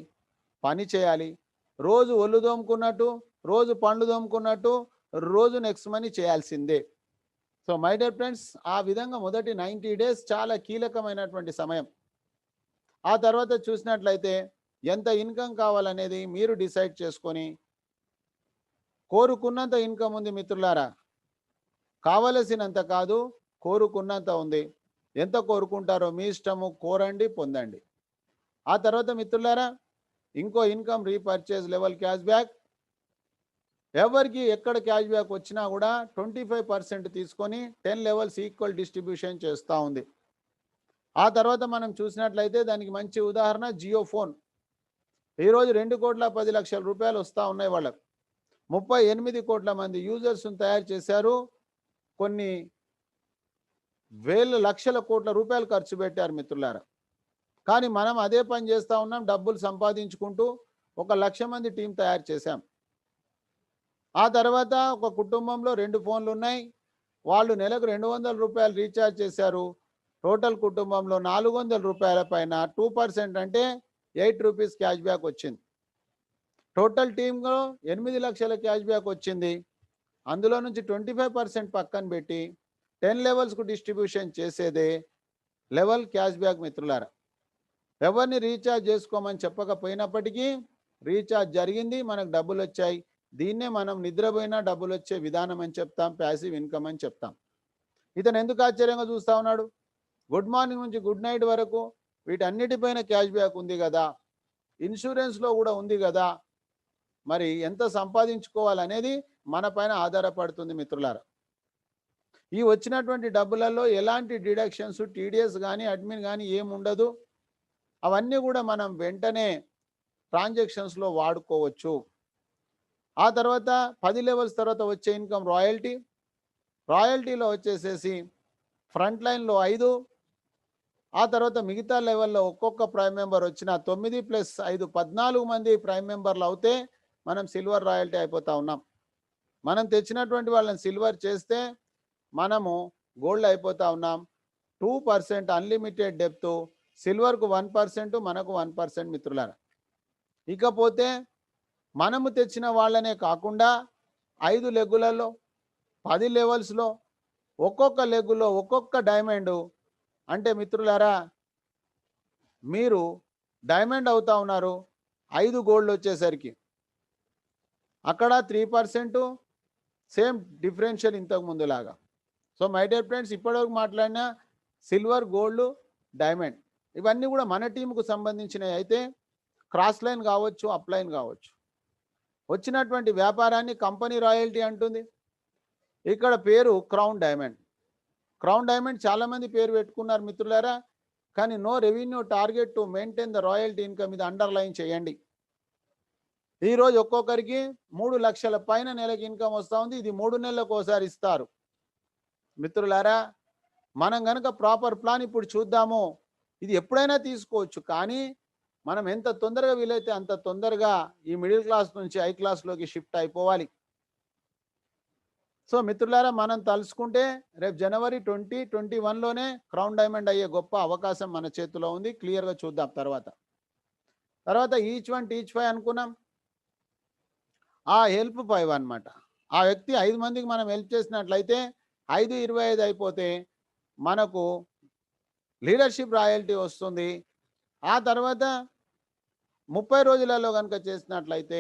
పని చేయాలి. రోజు ఒళ్ళు దోముకున్నట్టు, రోజు పండ్లు దోముకున్నట్టు, రోజు నెక్స్ట్ మనీ చేయాల్సిందే. సో మై డియర్ ఫ్రెండ్స్, ఆ విధంగా మొదటి 90 డేస్ చాలా కీలకమైనటువంటి సమయం. ఆ తర్వాత చూసినట్లయితే ఎంత ఇన్కమ్ కావాలనేది మీరు డిసైడ్ చేసుకొని, కోరుకున్నంత ఇన్కమ్ ఉంది మిత్రులారా. కావలసినంత కాదు, కోరుకున్నంత ఉంది. ఎంత కోరుకుంటారో మీ ఇష్టము, కోరండి, పొందండి. ఆ తర్వాత మిత్రులారా ఇంకో income repurchase level cash back. ఎవరికి ఎక్కడ క్యాష్ బ్యాక్ వచ్చినా కూడా 25% తీసుకొని 10 లెవెల్స్ ఈక్వల్ డిస్ట్రిబ్యూషన్ చేస్తూ ఉంది. ఆ తర్వాత మనం చూసినట్లయితే దానికి మంచి ఉదాహరణ జియో ఫోన్. ఈరోజు 2,10,00,000 రూపాయలు వస్తూ ఉన్నాయి వాళ్ళకు. 38 కోట్ల మంది యూజర్స్ను తయారు చేశారు. కొన్ని వేల లక్షల కోట్ల రూపాయలు ఖర్చు పెట్టారు మిత్రులారా. కానీ మనం అదే పని చేస్తూ ఉన్నాం, డబ్బులు సంపాదించుకుంటూ 1,00,000 మంది టీం తయారు చేశాం. ఆ తర్వాత ఒక కుటుంబంలో 2 ఫోన్లు ఉన్నాయి. వాళ్ళు నెలకు 200 రూపాయలు రీఛార్జ్ చేశారు. టోటల్ కుటుంబంలో 400 రూపాయల పైన 2% అంటే 8 రూపీస్ క్యాష్ బ్యాక్ వచ్చింది. టోటల్ టీంలో 8 లక్షల క్యాష్ బ్యాక్ వచ్చింది. అందులో నుంచి 25% పక్కన పెట్టి 10 లెవెల్స్కు డిస్ట్రిబ్యూషన్ చేసేదే లెవెల్ క్యాష్ బ్యాక్ మిత్రులారా. ఎవరిని రీఛార్జ్ చేసుకోమని చెప్పకపోయినప్పటికీ రీఛార్జ్ జరిగింది, మనకు డబ్బులు వచ్చాయి. దీన్నే మనం నిద్రపోయినా డబ్బులు వచ్చే విధానం అని చెప్తాం, ప్యాసివ్ ఇన్కమ్ అని చెప్తాం. ఇతను ఎందుకు ఆశ్చర్యంగా చూస్తూ ఉన్నాడు? గుడ్ మార్నింగ్ నుంచి గుడ్ నైట్ వరకు వీటన్నిటిపైన క్యాష్ బ్యాక్ ఉంది కదా, ఇన్సూరెన్స్లో కూడా ఉంది కదా, మరి ఎంత సంపాదించుకోవాలనేది మన పైన ఆధారపడుతుంది మిత్రులారా. ఈ వచ్చినటువంటి డబ్బులలో ఎలాంటి డిడక్షన్స్, టీడీఎస్ కానీ అడ్మిన్ కానీ ఏముండదు. అవన్నీ కూడా మనం వెంటనే ట్రాన్సాక్షన్స్లో వాడుకోవచ్చు. ఆ తర్వాత 10 లెవెల్స్ తర్వాత వచ్చే ఇన్కమ్ రాయల్టీలో వచ్చేసేసి ఫ్రంట్ లైన్లో 5, ఆ తర్వాత మిగతా లెవెల్లో ఒక్కొక్క ప్రైమ్ మెంబర్ వచ్చిన 9 + 5 14 మంది ప్రైమ్ మెంబర్లు అవుతే మనం సిల్వర్ రాయల్టీ అయిపోతా ఉన్నాం. మనం తెచ్చినటువంటి వాళ్ళని సిల్వర్ చేస్తే మనము గోల్డ్ అయిపోతా ఉన్నాం. 2% అన్లిమిటెడ్ డెప్త్, సిల్వర్కు 1%, మనకు 1% మిత్రులారా. ఇకపోతే మనము తెచ్చిన వాళ్ళనే కాకుండా 5 లెగ్గులలో 10 లెవెల్స్లో ఒక్కొక్క లెగ్గులో ఒక్కొక్క డైమండ్ అంటే మిత్రులారా మీరు డైమండ్ అవుతా ఉన్నారు. 5 గోల్డ్ వచ్చేసరికి అక్కడ 3% సేమ్ డిఫరెన్షియల్ ఇంతకు ముందులాగా. సో మై డియర్ ఫ్రెండ్స్, ఇప్పటివరకు మాట్లాడిన సిల్వర్, గోల్డ్, డైమండ్ ఇవన్నీ కూడా మన టీంకు సంబంధించినవి అయితే క్రాస్ లైన్ కావచ్చు, అప్ లైన్ కావచ్చు. వచ్చినటువంటి వ్యాపారాన్ని కంపెనీ రాయల్టీ అంటుంది. ఇక్కడ పేరు క్రౌన్ డైమండ్ చాలామంది పేరు పెట్టుకున్నారు మిత్రులారా. కానీ no revenue target to maintain the royalty income, ఇది అండర్లైన్ చేయండి. ఈరోజు ఒక్కొక్కరికి 3 లక్షల పైన నెలకి ఇన్కమ్ వస్తూ ఉంది. ఇది 3 నెలలకు ఒకసారి ఇస్తారు మిత్రులారా. మనం కనుక ప్రాపర్ ప్లాన్ ఇప్పుడు చూద్దాము. ఇది ఎప్పుడైనా తీసుకోవచ్చు, కానీ మనం ఎంత తొందరగా వీలైతే అంత తొందరగా ఈ మిడిల్ క్లాస్ నుంచి హై క్లాస్లోకి షిఫ్ట్ అయిపోవాలి. సో మిత్రులారా, మనం తలుచుకుంటే రేపు జనవరి 2021లోనే క్రౌన్ డైమండ్ అయ్యే గొప్ప అవకాశం మన చేతిలో ఉంది. క్లియర్గా చూద్దాం తర్వాత. తర్వాత ఈచ్ వన్ టీచ్ 5 అనుకున్నాం. ఆ హెల్ప్ 5 అనమాట. ఆ వ్యక్తి 5 మందికి మనం హెల్ప్ చేసినట్లయితే 5, 25 అయిపోతే మనకు లీడర్‌షిప్ రాయల్టీ వస్తుంది. ఆ తర్వాత 30 రోజులలో గనుక చేసినట్లయితే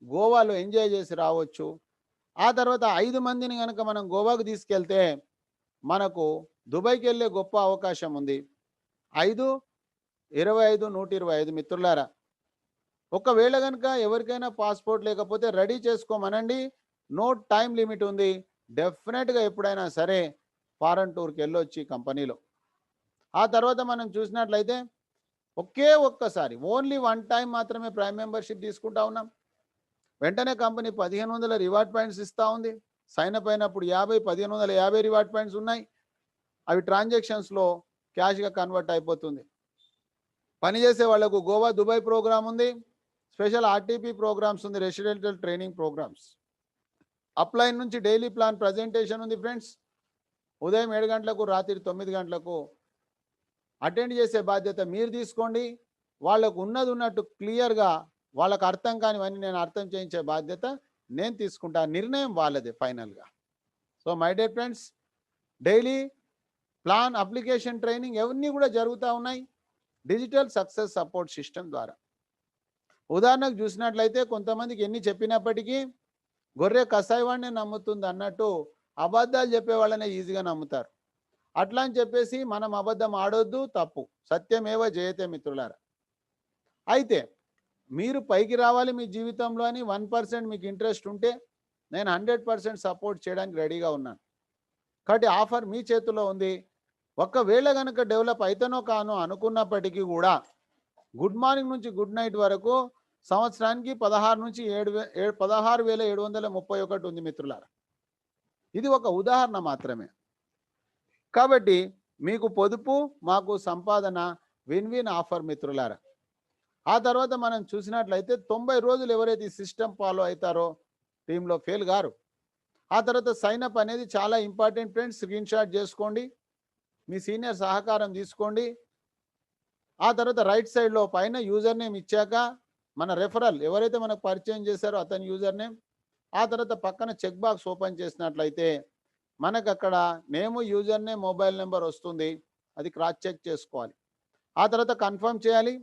గోవాలో ఎంజాయ్ చేసి రావచ్చు. ఆ తర్వాత 5 మందిని గనక మనం గోవాకు తీసుకెళ్తే మనకు దుబాయ్‌కెళ్ళే గొప్ప అవకాశం ఉంది. 5, 25, 125 మిత్రులారా. ఒకవేళ గనుక ఎవరికైనా పాస్‌పోర్ట్ లేకపోతే రెడీ చేసుకోమనండి. నో టైమ్ లిమిట్ ఉంది. డెఫినెట్‌గా ఎప్పుడైనా సరే ఫారెన్ టూర్‌కెళ్ళొచ్చు ఈ కంపెనీలో. ఆ తర్వాత మనం చూసినట్లయితే ఒకే ఒక్కసారి ఓన్లీ వన్ టైమ్ మాత్రమే ప్రైమ్ మెంబర్‌షిప్ తీసుకుంటా ఉన్నాం. వెంటనే కంపెనీ 1500 రివార్డ్ పాయింట్స్ ఇస్తా ఉంది. సైన్ అప్ అయినప్పుడు 50, 1550 రివార్డ్ పాయింట్స్ ఉన్నాయి. అవి ట్రాన్సాక్షన్స్‌లో క్యాష్‌గా కన్వర్ట్ అయిపోతుంది. పనిచేసే వాళ్లకు గోవా, దుబాయ్ ప్రోగ్రామ్ ఉంది. స్పెషల్ ఆర్టీపీ ప్రోగ్రామ్స్ ఉంది. Residential training programmes. అప్లైన్ నుంచి డైలీ ప్లాన్ ప్రజెంటేషన్ ఉంది ఫ్రెండ్స్. ఉదయం 7 గంటలకు, రాత్రి 9 గంటలకు అటెండ్ చేసే బాధ్యత మీరు తీసుకోండి. వాళ్ళకు ఉన్నది ఉన్నట్టు క్లియర్‌గా వాళ్ళకి అర్థం కానివన్నీ నేను అర్థం చేయించే బాధ్యత నేను తీసుకుంటా. నిర్ణయం వాళ్ళదే ఫైనల్‌గా. So my dear friends, daily plan, application, training ఇవన్నీ కూడా జరుగుతూ ఉన్నాయి డిజిటల్ సక్సెస్ సపోర్ట్ సిస్టమ్ ద్వారా. ఉదాహరణకు చూసినట్లయితే కొంతమందికి ఎన్ని చెప్పినప్పటికీ గొర్రె కసాయివాడినే నమ్ముతుంది అన్నట్టు అబద్ధాలు చెప్పే వాళ్ళనే ఈజీగా నమ్ముతారు. అట్లా అని చెప్పేసి మనం అబద్ధం ఆడొద్దు, తప్పు. సత్యమేవ జయతే మిత్రులారా. అయితే మీరు పైకి రావాలి మీ జీవితంలో అని 1% మీకు ఇంట్రెస్ట్ ఉంటే నేను 100% సపోర్ట్ చేయడానికి రెడీగా ఉన్నాను. కాబట్టి ఆఫర్ మీ చేతిలో ఉంది. ఒకవేళ కనుక డెవలప్ అయితేనో కానో అనుకున్నప్పటికీ కూడా గుడ్ మార్నింగ్ నుంచి గుడ్ నైట్ వరకు సంవత్సరానికి 16,731 ఉంది మిత్రులారా. ఇది ఒక ఉదాహరణ మాత్రమే. కాబట్టి మీకు పొదుపు, మాకు సంపాదన, విన్ విన్ ఆఫర్ మిత్రులారా. ఆ తర్వాత మనం చూసినట్లయితే 90 రోజులు ఎవరైతే ఈ సిస్టమ్ ఫాలో అవుతారో టీంలో ఫెయిల్ గారు. ఆ తర్వాత సైన్ అప్ అనేది చాలా ఇంపార్టెంట్ ఫ్రెండ్స్. స్క్రీన్ షాట్ చేసుకోండి, మీ సీనియర్ సహకారం తీసుకోండి. ఆ తర్వాత రైట్ సైడ్లో పైన యూజర్ నేమ్ ఇచ్చాక మన రెఫరల్ ఎవరైతే మనకు పరిచయం చేశారో అతని యూజర్ నేమ్, ఆ తర్వాత పక్కన చెక్ బాక్స్ ఓపెన్ చేసినట్లయితే మనకు అక్కడ నేము, యూజర్ నేమ్, మొబైల్ నెంబర్ వస్తుంది. అది క్రాస్ చెక్ చేసుకోవాలి. ఆ తర్వాత కన్ఫర్మ్ చేయాలి.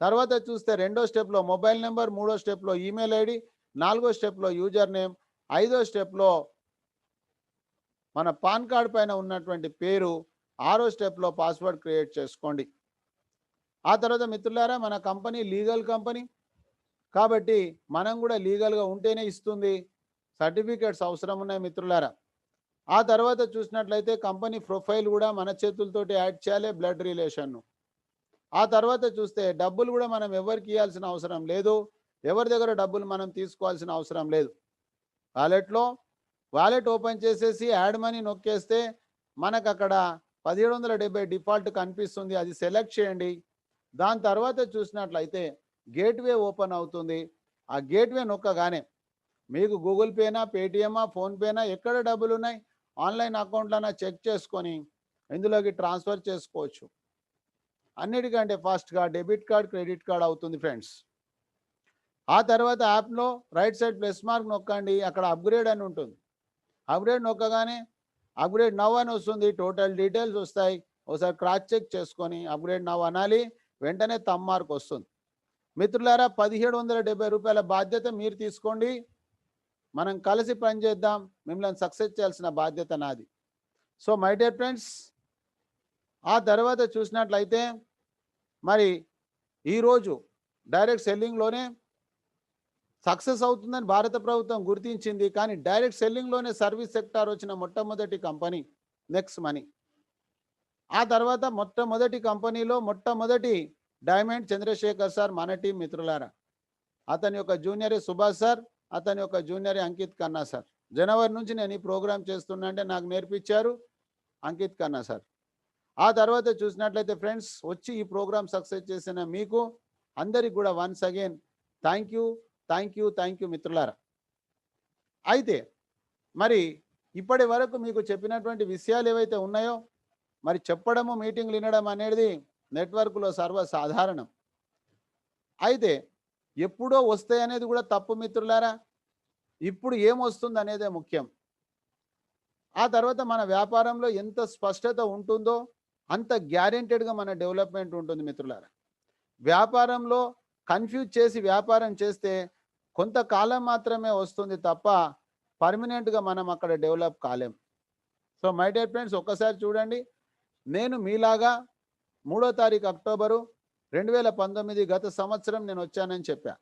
తర్వాత చూస్తే రెండో స్టెప్లో మొబైల్ నెంబర్, మూడో స్టెప్లో ఈమెయిల్ ఐడి, నాలుగో స్టెప్లో యూజర్ నేమ్, ఐదో స్టెప్లో మన పాన్ కార్డ్ పైన ఉన్నటువంటి పేరు, ఆరో స్టెప్లో పాస్వర్డ్ క్రియేట్ చేసుకోండి. ఆ తర్వాత మిత్రులారా, మన కంపెనీ లీగల్ కంపెనీ కాబట్టి మనం కూడా లీగల్గా ఉంటేనే ఇస్తుంది. సర్టిఫికేట్స్ అవసరం ఉన్నాయి మిత్రులారా. ఆ తర్వాత చూసినట్లయితే కంపెనీ ప్రొఫైల్ కూడా మన చేతులతోటి యాడ్ చేయాలి, బ్లడ్ రిలేషన్ను. ఆ తర్వాత చూస్తే డబ్బులు కూడా మనం ఎవరికి ఇవ్వాల్సిన అవసరం లేదు, ఎవరి దగ్గర డబ్బులు మనం తీసుకోవాల్సిన అవసరం లేదు. వాలెట్ ఓపెన్ చేసేసి యాడ్ మనీ నొక్కేస్తే మనకు అక్కడ 1770 డిఫాల్ట్ కనిపిస్తుంది. అది సెలెక్ట్ చేయండి. దాని తర్వాత చూసినట్లయితే గేట్వే ఓపెన్ అవుతుంది. ఆ గేట్వే నొక్కగానే మీకు గూగుల్ పేనా, పేటిఎమా, ఫోన్పేనా, ఎక్కడ డబ్బులు ఉన్నాయి ఆన్లైన్ అకౌంట్లన్నా చెక్ చేసుకొని ఇందులోకి ట్రాన్స్ఫర్ చేసుకోవచ్చు. అన్నిటికంటే ఫాస్ట్గా డెబిట్ కార్డ్, క్రెడిట్ కార్డ్ అవుతుంది ఫ్రెండ్స్. ఆ తర్వాత యాప్లో రైట్ సైడ్ ప్లస్ మార్క్ నొక్కండి. అక్కడ అప్గ్రేడ్ అని ఉంటుంది. అప్గ్రేడ్ నొక్కగానే అప్గ్రేడ్ నవ్ అని వస్తుంది. టోటల్ డీటెయిల్స్ వస్తాయి. ఒకసారి క్రాస్ చెక్ చేసుకొని అప్గ్రేడ్ నవ్ అనాలి. వెంటనే తమ్ మార్క్ వస్తుంది. మిత్రులారా, 1770 రూపాయల బాధ్యత మీరు తీసుకోండి. మనం కలిసి పనిచేద్దాం. మిమ్మల్ని సక్సెస్ చేయాల్సిన బాధ్యత నాది. సో మై డియర్ ఫ్రెండ్స్, ఆ తర్వాత చూసినట్లయితే మరి ఈరోజు డైరెక్ట్ సెల్లింగ్లోనే సక్సెస్ అవుతుందని భారత ప్రభుత్వం గుర్తించింది. కానీ డైరెక్ట్ సెల్లింగ్లోనే సర్వీస్ సెక్టార్ వచ్చిన మొట్టమొదటి కంపెనీ నెక్స్ట్ మనీ. ఆ తర్వాత మొట్టమొదటి కంపెనీలో మొట్టమొదటి డైమండ్ చంద్రశేఖర్ సార్ మన టీం మిత్రులారా. అతని యొక్క జూనియర్ సుభాష్ సార్, అతని యొక్క జూనియర్ అంకిత్ ఖన్నా సార్. జనవరి నుంచి నేను ఈ ప్రోగ్రామ్ చేస్తున్నా అంటే నాకు నేర్పించారు అంకిత్ ఖన్నా సార్. ఆ తర్వాత చూసినట్లయితే ఫ్రెండ్స్, వచ్చి ఈ ప్రోగ్రామ్ సక్సెస్ చేసిన మీకు అందరికి కూడా వన్స్ అగైన్ థ్యాంక్ యూ మిత్రులారా. అయితే మరి ఇప్పటి వరకు మీకు చెప్పినటువంటి విషయాలు ఏవైతే ఉన్నాయో మరి చెప్పడము, మీటింగ్లు వినడం అనేది నెట్వర్క్లో సర్వసాధారణం. అయితే ఎప్పుడో వస్తాయి అనేది కూడా తప్పు మిత్రులారా. ఇప్పుడు ఏమొస్తుంది అనేదే ముఖ్యం. ఆ తర్వాత మన వ్యాపారంలో ఎంత స్పష్టత ఉంటుందో అంత గ్యారెంటెడ్‌గా మన డెవలప్‌మెంట్ ఉంటుంది మిత్రులారా. వ్యాపారంలో కన్‌ఫ్యూజ్ చేసి వ్యాపారం చేస్తే కొంతకాలం మాత్రమే వస్తుంది తప్ప పర్మనెంట్‌గా మనం అక్కడ డెవలప్ కాలేం. సో మై డియర్ ఫ్రెండ్స్, ఒక్కసారి చూడండి. నేను మీలాగా 3వ తారీఖు అక్టోబరు 2019 గత సంవత్సరం నేనొచ్చానని చెప్పాను.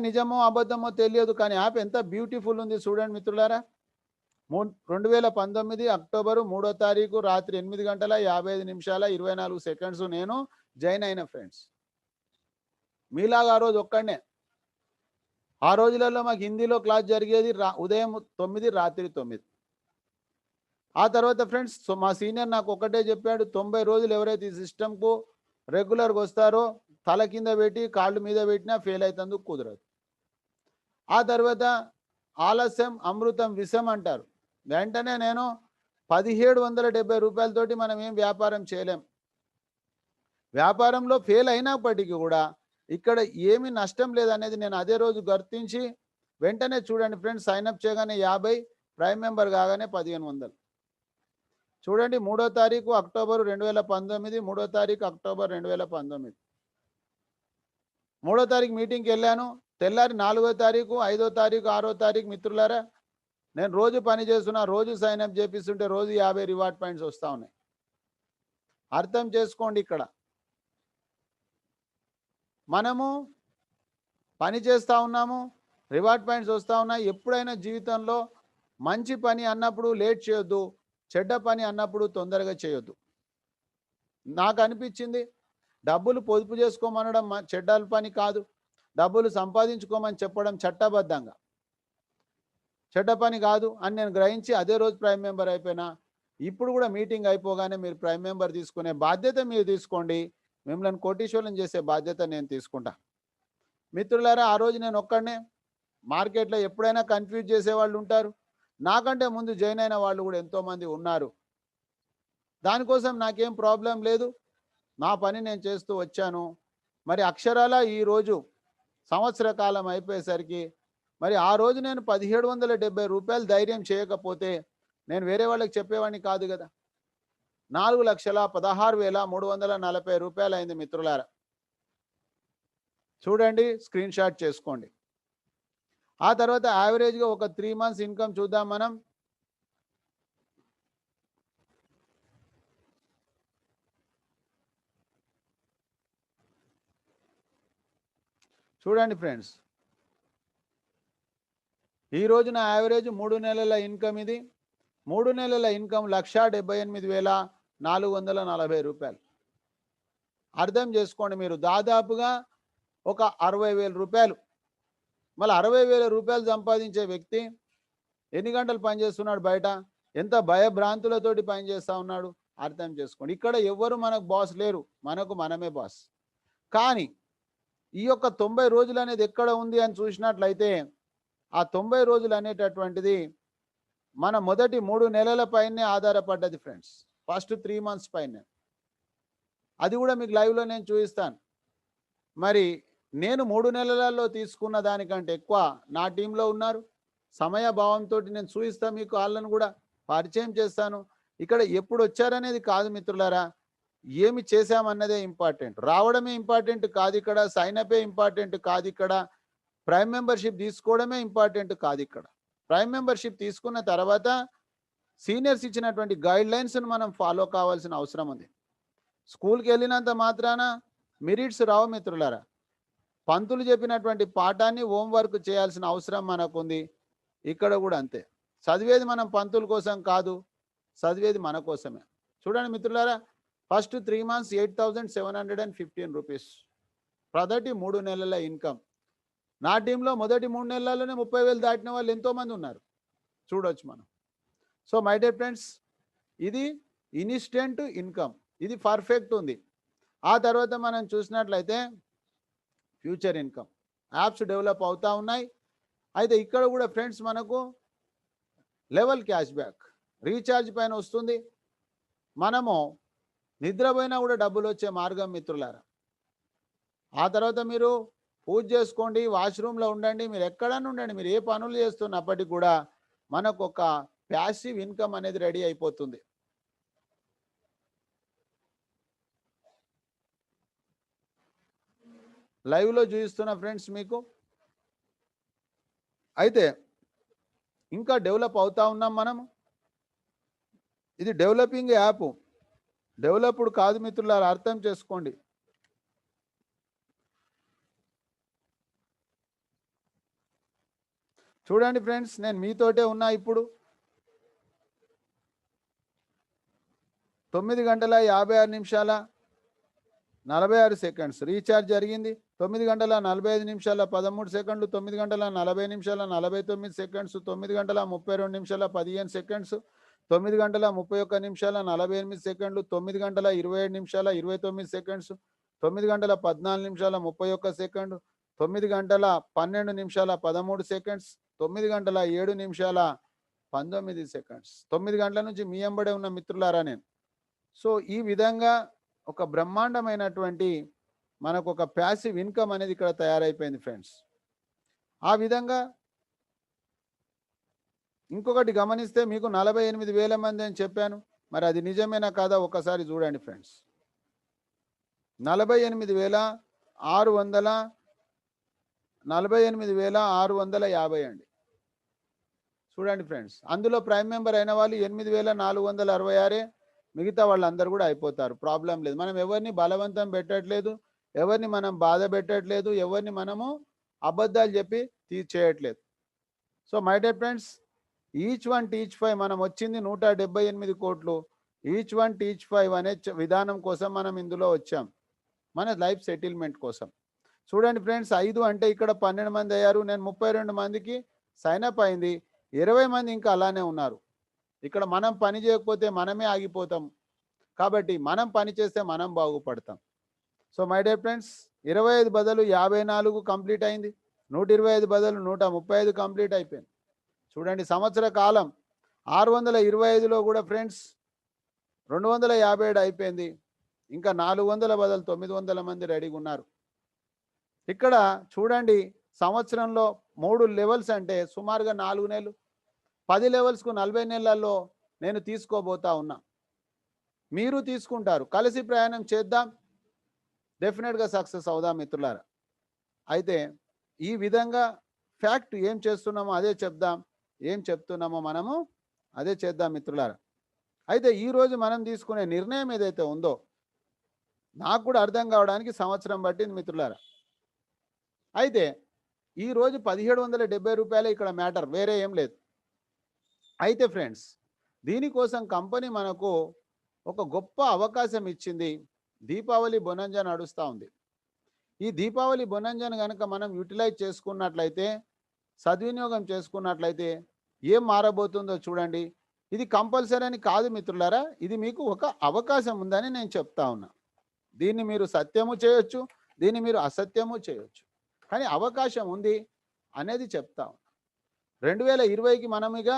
నిజమో అబద్ధమో తెలియదు. కానీ యాప్ ఎంత బ్యూటిఫుల్ ఉంది చూడండి మిత్రులారా. 2019 అక్టోబరు 3వ తారీఖు రాత్రి 8 గంటల 55 నిమిషాల 24 సెకండ్స్ నేను జాయిన్ అయిన ఫ్రెండ్స్. మీలాగా ఆ రోజు ఒక్కడినే. ఆ రోజులలో మాకు హిందీలో క్లాస్ జరిగేది ఉదయం 9 రాత్రి 9. ఆ తర్వాత ఫ్రెండ్స్ మా సీనియర్ నాకు ఒకటే చెప్పాడు, 90 రోజులు ఎవరైతే ఈ సిస్టమ్‌కు రెగ్యులర్‌గా వస్తారో తల కింద పెట్టి కాళ్ళు మీద పెట్టినా ఫెయిల్ అయితందుకు కుదరదు. ఆ తర్వాత ఆలస్యం అమృతం విషం అంటారు. వెంటనే నేను ₹1770 తోటి మనం ఏం వ్యాపారం చేయలేం. వ్యాపారంలో ఫెయిల్ అయినప్పటికీ కూడా ఇక్కడ ఏమీ నష్టం లేదనేది నేను అదే రోజు గుర్తించి వెంటనే చూడండి ఫ్రెండ్స్, సైన్ అప్ చేయగానే 50, ప్రైమ్ మెంబర్ కాగానే 1500. చూడండి 3వ తారీఖు అక్టోబర్ 2019, 3వ తారీఖు అక్టోబర్ 2019. 3వ తారీఖు మీటింగ్‌కి వెళ్ళాను. తెల్లారి 4వ తారీఖు, 5వ తారీఖు, 6వ తారీఖు మిత్రులారా నేను రోజు పని చేస్తున్నా, రోజు సైన్ అప్ చేపిస్తుంటే రోజు 50 రివార్డ్ పాయింట్స్ వస్తా ఉన్నాయి. అర్థం చేసుకోండి, ఇక్కడ మనము పని చేస్తా ఉన్నాము, రివార్డ్ పాయింట్స్ వస్తా ఉన్నాయి. ఎప్పుడైనా జీవితంలో మంచి పని అన్నప్పుడు లేట్ చేయొద్దు, చెడ్డ పని అన్నప్పుడు తొందరగా చేయొద్దు. నాకు అనిపించింది డబ్బులు పొదుపు చేసుకోమనడం చెడ్డ పని కాదు. డబ్బులు సంపాదించుకోమని చెప్పడం చట్టబద్ధంగా చెడ్డ పని కాదు అని నేను గ్రహించి అదే రోజు ప్రైమ్ మెంబర్ అయిపోయినా. ఇప్పుడు కూడా మీటింగ్ అయిపోగానే మీరు ప్రైమ్ మెంబర్ తీసుకునే బాధ్యత మీరు తీసుకోండి. మిమ్మల్ని కోటీశ్వరులను చేసే బాధ్యత నేను తీసుకుంటా. మిత్రులారా, ఆ రోజు నేను ఒక్కడినే. మార్కెట్లో ఎప్పుడైనా కన్ఫ్యూజ్ చేసేవాళ్ళు ఉంటారు. నాకంటే ముందు జాయిన్ అయిన వాళ్ళు కూడా ఎంతోమంది ఉన్నారు. దానికోసం నాకేం ప్రాబ్లం లేదు. నా పని నేను చేస్తూ వచ్చాను. మరి అక్షరాల ఈరోజు సంవత్సర కాలం అయిపోయేసరికి మరి ఆ రోజు నేను ₹1770 ధైర్యం చేయకపోతే నేను వేరే వాళ్ళకి చెప్పేవాడిని కాదు కదా. ₹4,16,340 అయింది మిత్రులారా. చూడండి, స్క్రీన్ షాట్ చేసుకోండి. ఆ తర్వాత యావరేజ్‌గా ఒక 3 మంత్స్ ఇన్కమ్ చూద్దాం మనం. చూడండి ఫ్రెండ్స్, ఈ రోజు నా యావరేజ్ 3 నెలల ఇన్కమ్ ఇది. 3 నెలల ఇన్కమ్ ₹1,78,440. అర్థం చేసుకోండి మీరు, దాదాపుగా ఒక ₹60,000. మళ్ళీ ₹60,000 సంపాదించే వ్యక్తి ఎన్ని గంటలు పనిచేస్తున్నాడు బయట, ఎంత భయభ్రాంతులతోటి పనిచేస్తూ ఉన్నాడు అర్థం చేసుకోండి. ఇక్కడ ఎవ్వరు మనకు బాస్ లేరు, మనకు మనమే బాస్. కానీ ఈ యొక్క 90 రోజులు అనేది ఎక్కడ ఉంది అని చూసినట్లయితే ఆ 90 రోజులు అనేటటువంటిది మన మొదటి 3 నెలల పైనే ఆధారపడ్డది ఫ్రెండ్స్. ఫస్ట్ 3 మంత్స్ పైనే. అది కూడా మీకు లైవ్లో నేను చూపిస్తాను. మరి నేను 3 నెలలలో తీసుకున్న దానికంటే ఎక్కువ నా టీంలో ఉన్నారు. సమయభావంతో నేను చూపిస్తా, మీకు వాళ్ళను కూడా పరిచయం చేస్తాను. ఇక్కడ ఎప్పుడు వచ్చారనేది కాదు మిత్రులారా, ఏమి చేశామన్నదే ఇంపార్టెంట్. రావడమే ఇంపార్టెంట్ కాదు ఇక్కడ, సైన్ అపే ఇంపార్టెంట్ కాదు ఇక్కడ, ప్రైమ్ మెంబర్షిప్ తీసుకోవడమే ఇంపార్టెంట్ కాదు ఇక్కడ. ప్రైమ్ మెంబర్షిప్ తీసుకున్న తర్వాత సీనియర్స్ ఇచ్చినటువంటి గైడ్లైన్స్ను మనం ఫాలో కావాల్సిన అవసరం ఉంది. స్కూల్కి వెళ్ళినంత మాత్రాన మెరిట్స్ రావు మిత్రులారా. పంతులు చెప్పినటువంటి పాఠాన్ని హోంవర్క్ చేయాల్సిన అవసరం మనకుంది. ఇక్కడ కూడా అంతే. చదివేది మనం పంతుల కోసం కాదు, చదివేది మన కోసమే. చూడండి మిత్రులారా, ఫస్ట్ 3 మంత్స్ ₹8,715. మొదటి 3 నెలల ఇన్కమ్. నా టీంలో మొదటి 3 నెలల్లోనే 30,000 దాటిన వాళ్ళు ఎంతోమంది ఉన్నారు, చూడొచ్చు మనం. సో మై డియర్ ఫ్రెండ్స్, ఇది ఇన్స్టెంట్ ఇన్కమ్, ఇది పర్ఫెక్ట్ ఉంది. ఆ తర్వాత మనం చూసినట్లయితే ఫ్యూచర్ ఇన్కమ్, యాప్స్ డెవలప్ అవుతూ ఉన్నాయి. అయితే ఇక్కడ కూడా ఫ్రెండ్స్ మనకు లెవెల్ క్యాష్ బ్యాక్ రీఛార్జ్ పైన వస్తుంది. మనము నిద్రపోయినా కూడా డబ్బులు వచ్చే మార్గం మిత్రులారా. ఆ తర్వాత మీరు పూజ చేసుకోండి, వాష్రూమ్లో ఉండండి, మీరు ఎక్కడన్నా ఉండండి, మీరు ఏ పనులు చేస్తున్నప్పటికీ కూడా మనకు ఒక ప్యాసివ్ ఇన్కమ్ అనేది రెడీ అయిపోతుంది. లైవ్లో చూపిస్తున్న ఫ్రెండ్స్ మీకు. అయితే ఇంకా డెవలప్ అవుతా ఉన్నాం మనము. ఇది డెవలపింగ్ యాప్, డెవలప్డ్ కాదు మిత్రులారా, అర్థం చేసుకోండి. చూడండి ఫ్రెండ్స్, నేను మీతోటే ఉన్నా ఇప్పుడు. 9 గంటల 56 నిమిషాల 46 సెకండ్స్ రీఛార్జ్ జరిగింది. 9 గంటల 45 నిమిషాల 13 సెకండ్లు, 9 గంటల 40 నిమిషాల 49 సెకండ్స్, 9 గంటల 32 నిమిషాల 15 సెకండ్స్, 9 గంటల 31 నిమిషాల 48 సెకండ్లు, 9 గంటల 27 నిమిషాల 29 సెకండ్స్, 9 గంటల 14 నిమిషాల 31 సెకండ్, 9 గంటల 12 నిమిషాల 13 సెకండ్స్, 9 గంటల 7 నిమిషాల 19 సెకండ్స్. 9 గంటల నుంచి మీ ఎంబడే ఉన్న మిత్రులారా నేను. సో ఈ విధంగా ఒక బ్రహ్మాండమైనటువంటి మనకు ఒక ప్యాసివ్ ఇన్కమ్ అనేది ఇక్కడ తయారైపోయింది ఫ్రెండ్స్. ఆ విధంగా ఇంకొకటి గమనిస్తే మీకు 48,000 మంది అని చెప్పాను, మరి అది నిజమేనా కాదా ఒకసారి చూడండి ఫ్రెండ్స్. 48,650 అండి. చూడండి ఫ్రెండ్స్, అందులో ప్రైమ్ మెంబర్ అయిన వాళ్ళు 8,466. మిగతా వాళ్ళందరూ కూడా అయిపోతారు, ప్రాబ్లం లేదు. మనం ఎవరిని బలవంతం పెట్టట్లేదు, ఎవరిని మనం బాధ పెట్టట్లేదు, ఎవరిని మనము అబద్ధాలు చెప్పి చేయట్లేదు. So my dear friends, each one teach 5 మనం వచ్చింది 178 కోట్లు. ఈచ్ వన్ టీచ్ 5 అనే విధానం కోసం మనం ఇందులో వచ్చాం, మన లైఫ్ సెటిల్మెంట్ కోసం. చూడండి ఫ్రెండ్స్, 5 అంటే ఇక్కడ 12 మంది అయ్యారు. నేను 32 మందికి సైన్ అప్ అయింది, 20 మంది ఇంకా అలానే ఉన్నారు. ఇక్కడ మనం పని చేయకపోతే మనమే ఆగిపోతాం, కాబట్టి మనం పని చేస్తే మనం బాగుపడతాం. సో మై డియర్ ఫ్రెండ్స్, 25 బదులు 54 కంప్లీట్ అయింది, 125 బదులు 135 కంప్లీట్ అయిపోయింది. చూడండి, సంవత్సర కాలం 625లో కూడా ఫ్రెండ్స్ 257 అయిపోయింది. ఇంకా 400 బదులు 900 మంది రెడీగా ఉన్నారు. ఇక్కడ చూడండి, సంవత్సరంలో 3 లెవెల్స్ అంటే సుమారుగా 4 నెలలు, 10 లెవెల్స్కు 40 నెలల్లో నేను తీసుకోబోతా ఉన్నా. మీరు తీసుకుంటారు, కలిసి ప్రయాణం చేద్దాం, డెఫినెట్గా సక్సెస్ అవుదాం మిత్రులారా. అయితే ఈ విధంగా ఫ్యాక్ట్ ఏం చేస్తున్నామో అదే చెప్దాం, ఏం చెప్తున్నామో మనము అదే చేద్దాం మిత్రులారా. అయితే ఈరోజు మనం తీసుకునే నిర్ణయం ఏదైతే ఉందో నాకు కూడా అర్థం కావడానికి సంవత్సరం పట్టింది మిత్రులారా. అయితే ఈరోజు 1770 రూపాయలే ఇక్కడ మ్యాటర్, వేరే ఏం లేదు. అయితే ఫ్రెండ్స్, దీనికోసం కంపెనీ మనకు ఒక గొప్ప అవకాశం ఇచ్చింది. దీపావళి బొనంజా నడుస్తూ ఉంది. ఈ దీపావళి బొనంజాను కనుక మనం యూటిలైజ్ చేసుకున్నట్లయితే, సద్వినియోగం చేసుకున్నట్లయితే ఏం మారబోతుందో చూడండి. ఇది కంపల్సరీ అని కాదు మిత్రులారా, ఇది మీకు ఒక అవకాశం ఉందని నేను చెప్తా ఉన్నా. దీన్ని మీరు సత్యము చేయొచ్చు, దీన్ని మీరు అసత్యము చేయొచ్చు, కానీ అవకాశం ఉంది అనేది చెప్తా ఉన్నా. 2020కి మనం ఇక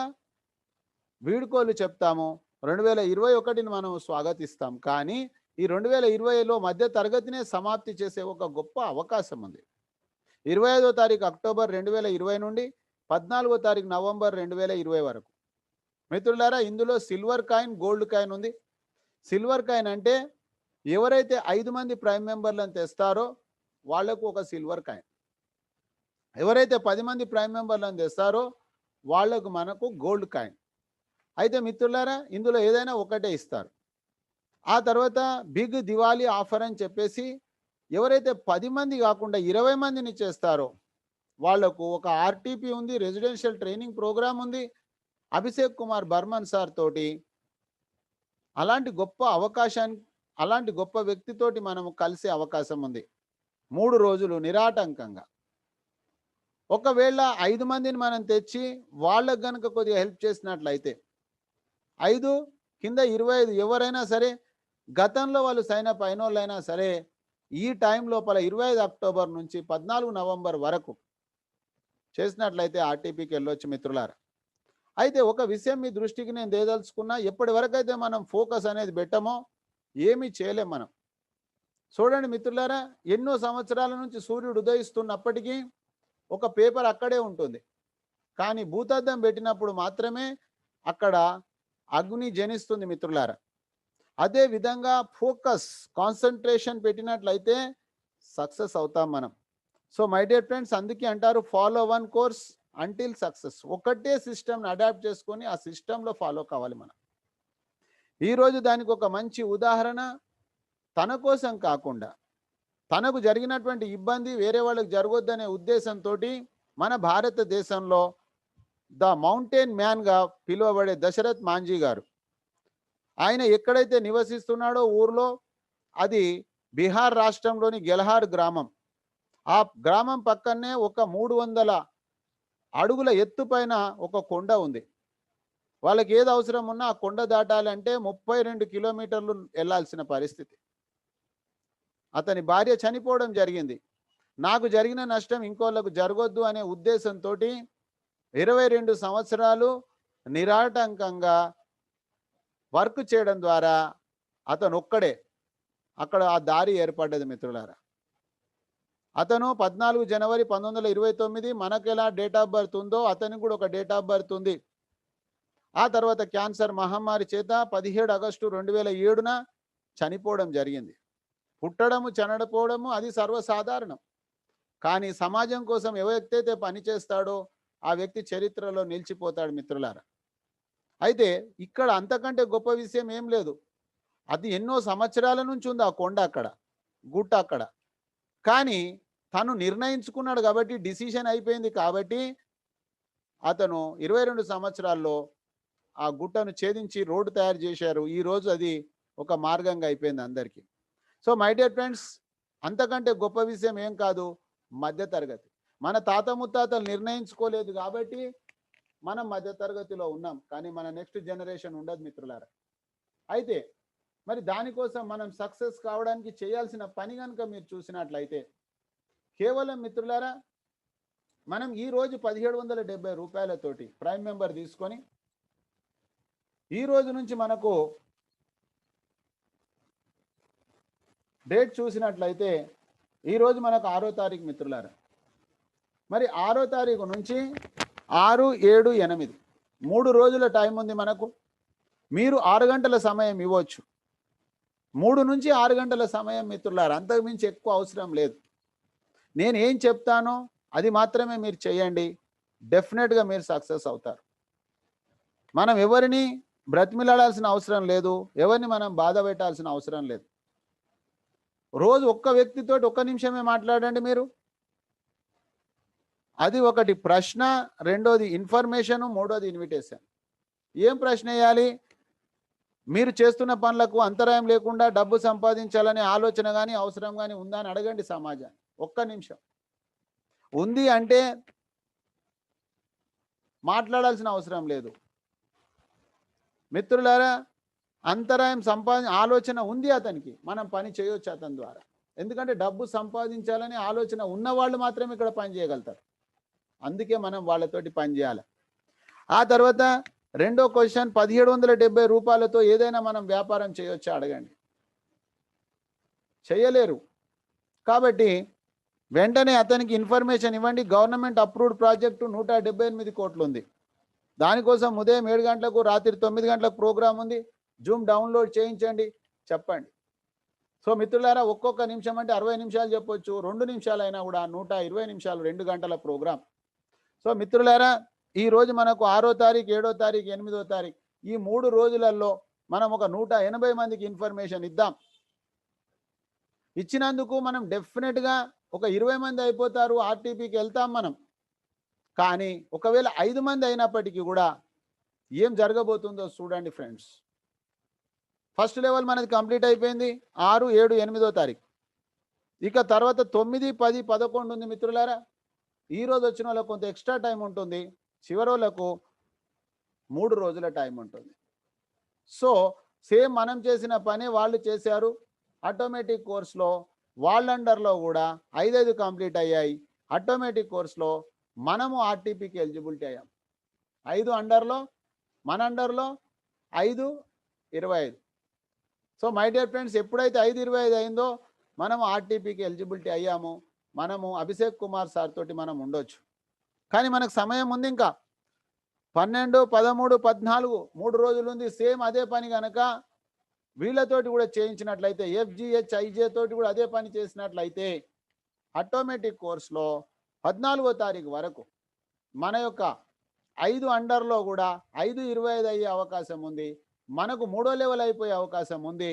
వీడుకోలు చెప్తాము, 2021ని మనం స్వాగతిస్తాం. కానీ ఈ 2020లో మధ్య తరగతినే సమాప్తి చేసే ఒక గొప్ప అవకాశం ఉంది. 25వ తారీఖు అక్టోబర్ 2020 నుండి 14వ తారీఖు నవంబర్ 2020 వరకు. మిత్రులారా, ఇందులో సిల్వర్ కాయిన్, గోల్డ్ కాయిన్ ఉంది. సిల్వర్ కాయిన్ అంటే ఎవరైతే 5 మంది ప్రైమ్ మెంబర్లను తెస్తారో వాళ్లకు ఒక సిల్వర్ కాయిన్, ఎవరైతే 10 మంది ప్రైమ్ మెంబర్లను తెస్తారో వాళ్లకు మనకు గోల్డ్ కాయిన్. అయితే మిత్రులారా, ఇందులో ఏదైనా ఒకటే ఇస్తారు. ఆ తర్వాత బిగ్ దివాళీ ఆఫర్ అని చెప్పేసి ఎవరైతే 10 మంది కాకుండా 20 మందిని చేస్తారో వాళ్లకు ఒక ఆర్టీపీ ఉంది, రెసిడెన్షియల్ ట్రైనింగ్ ప్రోగ్రామ్ ఉంది, అభిషేక్ కుమార్ బర్మన్ సార్ తోటి. అలాంటి గొప్ప అవకాశాన్ని, అలాంటి గొప్ప వ్యక్తితోటి మనము కలిసే అవకాశం ఉంది 3 రోజులు నిరాటంకంగా. ఒకవేళ 5 మందిని మనం తెచ్చి వాళ్ళకు గనుక కొద్దిగా హెల్ప్ చేసినట్లయితే 5 కింద 25 ఎవరైనా సరే, గతంలో వాళ్ళు సైన్ అప్ అయిన వాళ్ళైనా సరే, ఈ టైం లోపల 25 అక్టోబర్ నుంచి 14 నవంబర్ వరకు చేసినట్లయితే ఆర్టీపీకి వెళ్ళొచ్చు మిత్రులారా. అయితే ఒక విషయం మీ దృష్టికి నేను దేదలుచుకున్నా, ఎప్పటి వరకు అయితే మనం ఫోకస్ అనేది పెట్టమో ఏమీ చేయలేం మనం. చూడండి మిత్రులారా, ఎన్నో సంవత్సరాల నుంచి సూర్యుడు ఉదయిస్తున్నప్పటికీ ఒక పేపర్ అక్కడే ఉంటుంది. కానీ భూతద్దం పెట్టినప్పుడు మాత్రమే అక్కడ అగ్ని జనిస్తుంది మిత్రులారా. అదే విధంగా ఫోకస్, కాన్సంట్రేషన్ పెట్టినట్లయితే సక్సెస్ అవుతాం మనం. సో మై డియర్ ఫ్రెండ్స్, అందుకే అంటారు follow one course until success. ఒకటే సిస్టమ్ని అడాప్ట్ చేసుకొని ఆ సిస్టంలో ఫాలో కావాలి మనం. ఈరోజు దానికి ఒక మంచి ఉదాహరణ, తన కోసం కాకుండా తనకు జరిగినటువంటి ఇబ్బంది వేరే వాళ్ళకి జరగొద్దనే ఉద్దేశంతో మన భారతదేశంలో ద మౌంటైన్ మ్యాన్గా పిలువబడే దశరథ్ మాంజీ గారు, ఆయన ఎక్కడైతే నివసిస్తున్నాడో ఊర్లో, అది బీహార్ రాష్ట్రంలోని గెల్హార్ గ్రామం. ఆ గ్రామం పక్కనే ఒక 300 అడుగుల ఎత్తుపైన ఒక కొండ ఉంది. వాళ్ళకి ఏది అవసరం ఉన్నా ఆ కొండ దాటాలంటే 32 కిలోమీటర్లు వెళ్లాల్సిన పరిస్థితి. అతని భార్య చనిపోవడం జరిగింది. నాకు జరిగిన నష్టం ఇంకోళ్ళకు జరగొద్దు అనే ఉద్దేశంతో 22 సంవత్సరాలు నిరాటంకంగా వర్క్ చేయడం ద్వారా అతను ఒక్కడే అక్కడ ఆ దారి ఏర్పడ్డది మిత్రులారా. అతను 14 జనవరి 1929, మనకు ఎలా డేట్ ఆఫ్ బర్త్ ఉందో అతనికి కూడా ఒక డేట్ ఆఫ్ బర్త్ ఉంది. ఆ తర్వాత క్యాన్సర్ మహమ్మారి చేత 17 ఆగస్టు 2007న చనిపోవడం జరిగింది. పుట్టడము చనిపోవడము అది సర్వసాధారణం. కానీ సమాజం కోసం ఎవరైతే పని చేస్తాడో ఆ వ్యక్తి చరిత్రలో నిలిచిపోతాడు మిత్రులారా. అయితే ఇక్కడ అంతకంటే గొప్ప విషయం ఏం లేదు. అది ఎన్నో సంవత్సరాల నుంచి ఉంది ఆ కొండ అక్కడ, గుట్ట అక్కడ. కానీ తను నిర్ణయించుకున్నాడు కాబట్టి, డిసిషన్ అయిపోయింది కాబట్టి అతను 22 సంవత్సరాల్లో ఆ గుట్టను ఛేదించి రోడ్డు తయారు చేశారు. ఈరోజు అది ఒక మార్గంగా అయిపోయింది అందరికీ. సో మై డియర్ ఫ్రెండ్స్, అంతకంటే గొప్ప విషయం ఏం కాదు, మధ్యతరగతి. మన తాత ముత్తాతలు నిర్ణయించుకోలేదు కాబట్టి మనం మధ్యతరగతిలో ఉన్నాం. కానీ మన నెక్స్ట్ జనరేషన్ ఉండదు మిత్రులారా. అయితే మరి దానికోసం మనం సక్సెస్ కావడానికి చేయాల్సిన పని కనుక మీరు చూసినట్లయితే, కేవలం మిత్రులారా, మనం ఈ రోజు 1770 రూపాయలతోటి ప్రైమ్ మెంబర్ తీసుకొని ఈ రోజు నుంచి మనకు డేట్ చూసినట్లయితే ఈరోజు మనకు 6వ తారీఖు మిత్రులారా. మరి 6వ తారీఖు నుంచి 6, 7, 8 3 రోజుల టైం ఉంది మనకు. మీరు 6 గంటల సమయం ఇవ్వచ్చు. 3 నుంచి 6 గంటల సమయం మిత్రులారా, అంతకుమించి ఎక్కువ అవసరం లేదు. నేను ఏం చెప్తానో అది మాత్రమే మీరు చేయండి. డెఫినెట్గా మీరు సక్సెస్ అవుతారు. మనం ఎవరిని బ్రతిమిలాడాల్సిన అవసరం లేదు, ఎవరిని మనం బాధ పెట్టాల్సిన అవసరం లేదు. రోజు ఒక్క వ్యక్తితో 1 నిమిషమే మాట్లాడండి మీరు. అది ఒకటి ప్రశ్న, రెండోది ఇన్ఫర్మేషన్, మూడోది ఇన్విటేషన్. ఏం ప్రశ్న వేయాలి? మీరు చేస్తున్న పనులకు అంతరాయం లేకుండా డబ్బు సంపాదించాలనే ఆలోచన కానీ అవసరం కానీ ఉందా అని అడగండి సమాజాన్ని. 1 నిమిషం ఉంది అంటే మాట్లాడాల్సిన అవసరం లేదు. మిత్రులారా, అంతరాయం ఆలోచన ఉంది అతనికి, మనం పని చేయొచ్చు అతని ద్వారా. ఎందుకంటే డబ్బు సంపాదించాలని ఆలోచన ఉన్నవాళ్ళు మాత్రమే ఇక్కడ పని చేయగలుగుతారు. అందుకే మనం వాళ్ళతోటి పని చేయాలి. ఆ తర్వాత రెండో క్వశ్చన్, 1770 రూపాయలతో ఏదైనా మనం వ్యాపారం చేయొచ్చా అడగండి. చేయలేరు. కాబట్టి వెంటనే అతనికి ఇన్ఫర్మేషన్ ఇవ్వండి. గవర్నమెంట్ అప్రూవ్డ్ ప్రాజెక్టు 178 కోట్లు ఉంది. దానికోసం ఉదయం 7 గంటలకు రాత్రి 9 గంటలకు ప్రోగ్రాం ఉంది. జూమ్ డౌన్లోడ్ చేయించండి, చెప్పండి. సో మిత్రులారా, ఒక్కొక్క నిమిషం అంటే 60 నిమిషాలు చెప్పొచ్చు. 2 నిమిషాలైనా కూడా 120 నిమిషాలు, 2 గంటల ప్రోగ్రాం. సో మిత్రులారా, ఈ రోజు మనకు 6వ తారీఖు, 7వ తారీఖు, 8వ తారీఖు ఈ 3 రోజులలో మనం ఒక 180 మందికి ఇన్ఫర్మేషన్ ఇద్దాం. ఇచ్చినందుకు మనం డెఫినెట్గా ఒక 20 మంది అయిపోతారు, ఆర్టీపీకి వెళ్తాం మనం. కానీ ఒకవేళ 5 మంది అయినప్పటికీ కూడా ఏం జరగబోతుందో చూడండి ఫ్రెండ్స్. ఫస్ట్ లెవెల్ మనది కంప్లీట్ అయిపోయింది 6, 7, 8వ తారీఖు. ఇక తర్వాత 9, 10, 11 ఉంది మిత్రులారా. ఈరోజు వచ్చిన వాళ్ళకు కొంత ఎక్స్ట్రా టైం ఉంటుంది, చివరి వాళ్ళకు 3 రోజుల టైం ఉంటుంది. సో సేమ్ మనం చేసిన పని వాళ్ళు చేశారు. ఆటోమేటిక్ కోర్సులో వాళ్ళ అండర్లో కూడా 5 కంప్లీట్ అయ్యాయి. ఆటోమేటిక్ కోర్సులో మనము ఆర్టీపీకి ఎలిజిబిలిటీ అయ్యాం. 5 అండర్లో, మన అండర్లో 5, 25. సో మై డియర్ ఫ్రెండ్స్, ఎప్పుడైతే 5, 25 అయిందో మనం ఆర్టీపీకి ఎలిజిబిలిటీ అయ్యాము, మనము అభిషేక్ కుమార్ సార్ తోటి మనం ఉండొచ్చు. కానీ మనకు సమయం ఉంది, ఇంకా 12, 13, 14 3 రోజులు ఉంది. సేమ్ అదే పని కనుక వీళ్ళతోటి కూడా చేయించినట్లయితే, FGH IJ తోటి కూడా అదే పని చేసినట్లయితే ఆటోమేటిక్ కోర్సులో 14వ తారీఖు వరకు మన యొక్క 5 అండర్లో కూడా 5:25 అయ్యే అవకాశం ఉంది. మనకు 3వ లెవెల్ అయిపోయే అవకాశం ఉంది.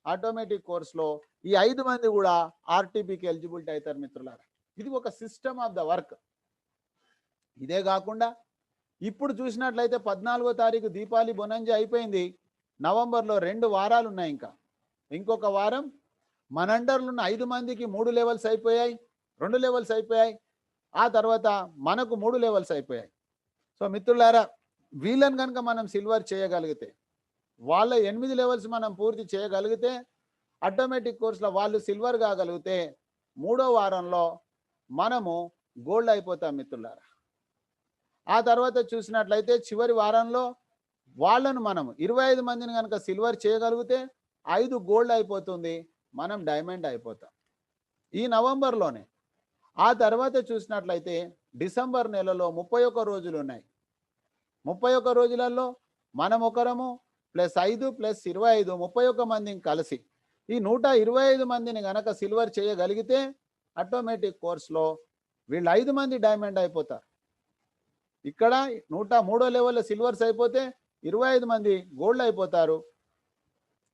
ఆటోమేటిక్ కోర్సులో ఈ 5 మంది కూడా ఆర్టీపీకి ఎలిజిబిలిటీ అవుతారు మిత్రులారా. ఇది ఒక సిస్టమ్ ఆఫ్ ద వర్క్. ఇదే కాకుండా ఇప్పుడు చూసినట్లయితే 14వ తారీఖు దీపావళి బొనంజా అయిపోయింది. నవంబర్లో 2 వారాలు ఉన్నాయి. ఇంకొక వారం మన అండర్లో ఉన్న 5 మందికి 3 లెవెల్స్ అయిపోయాయి, 2 లెవెల్స్ అయిపోయాయి. ఆ తర్వాత మనకు 3 లెవెల్స్ అయిపోయాయి. సో మిత్రులారా, వీళ్ళని కనుక మనం సిల్వర్ చేయగలిగితే, వాళ్ళ 8 లెవెల్స్ మనం పూర్తి చేయగలిగితే, ఆటోమేటిక్ కోర్సులో వాళ్ళు సిల్వర్ కాగలిగితే 3వ వారంలో మనము గోల్డ్ అయిపోతాం మిత్రులారా. ఆ తర్వాత చూసినట్లయితే చివరి వారంలో వాళ్ళను మనం 25 మందిని కనుక సిల్వర్ చేయగలిగితే 5 గోల్డ్ అయిపోతుంది, మనం డైమండ్ అయిపోతాం ఈ నవంబర్లోనే. ఆ తర్వాత చూసినట్లయితే డిసెంబర్ నెలలో 31 రోజులు ఉన్నాయి. 31 రోజులలో మనం ఒకరము +5 +25 31 మందిని కలిసి ఈ 125 మందిని గనక సిల్వర్ చేయగలిగితే ఆటోమేటిక్ కోర్సులో వీళ్ళు 5 మంది డైమండ్ అయిపోతారు. ఇక్కడ 103వ లెవెల్లో సిల్వర్స్ అయిపోతే 25 మంది గోల్డ్ అయిపోతారు,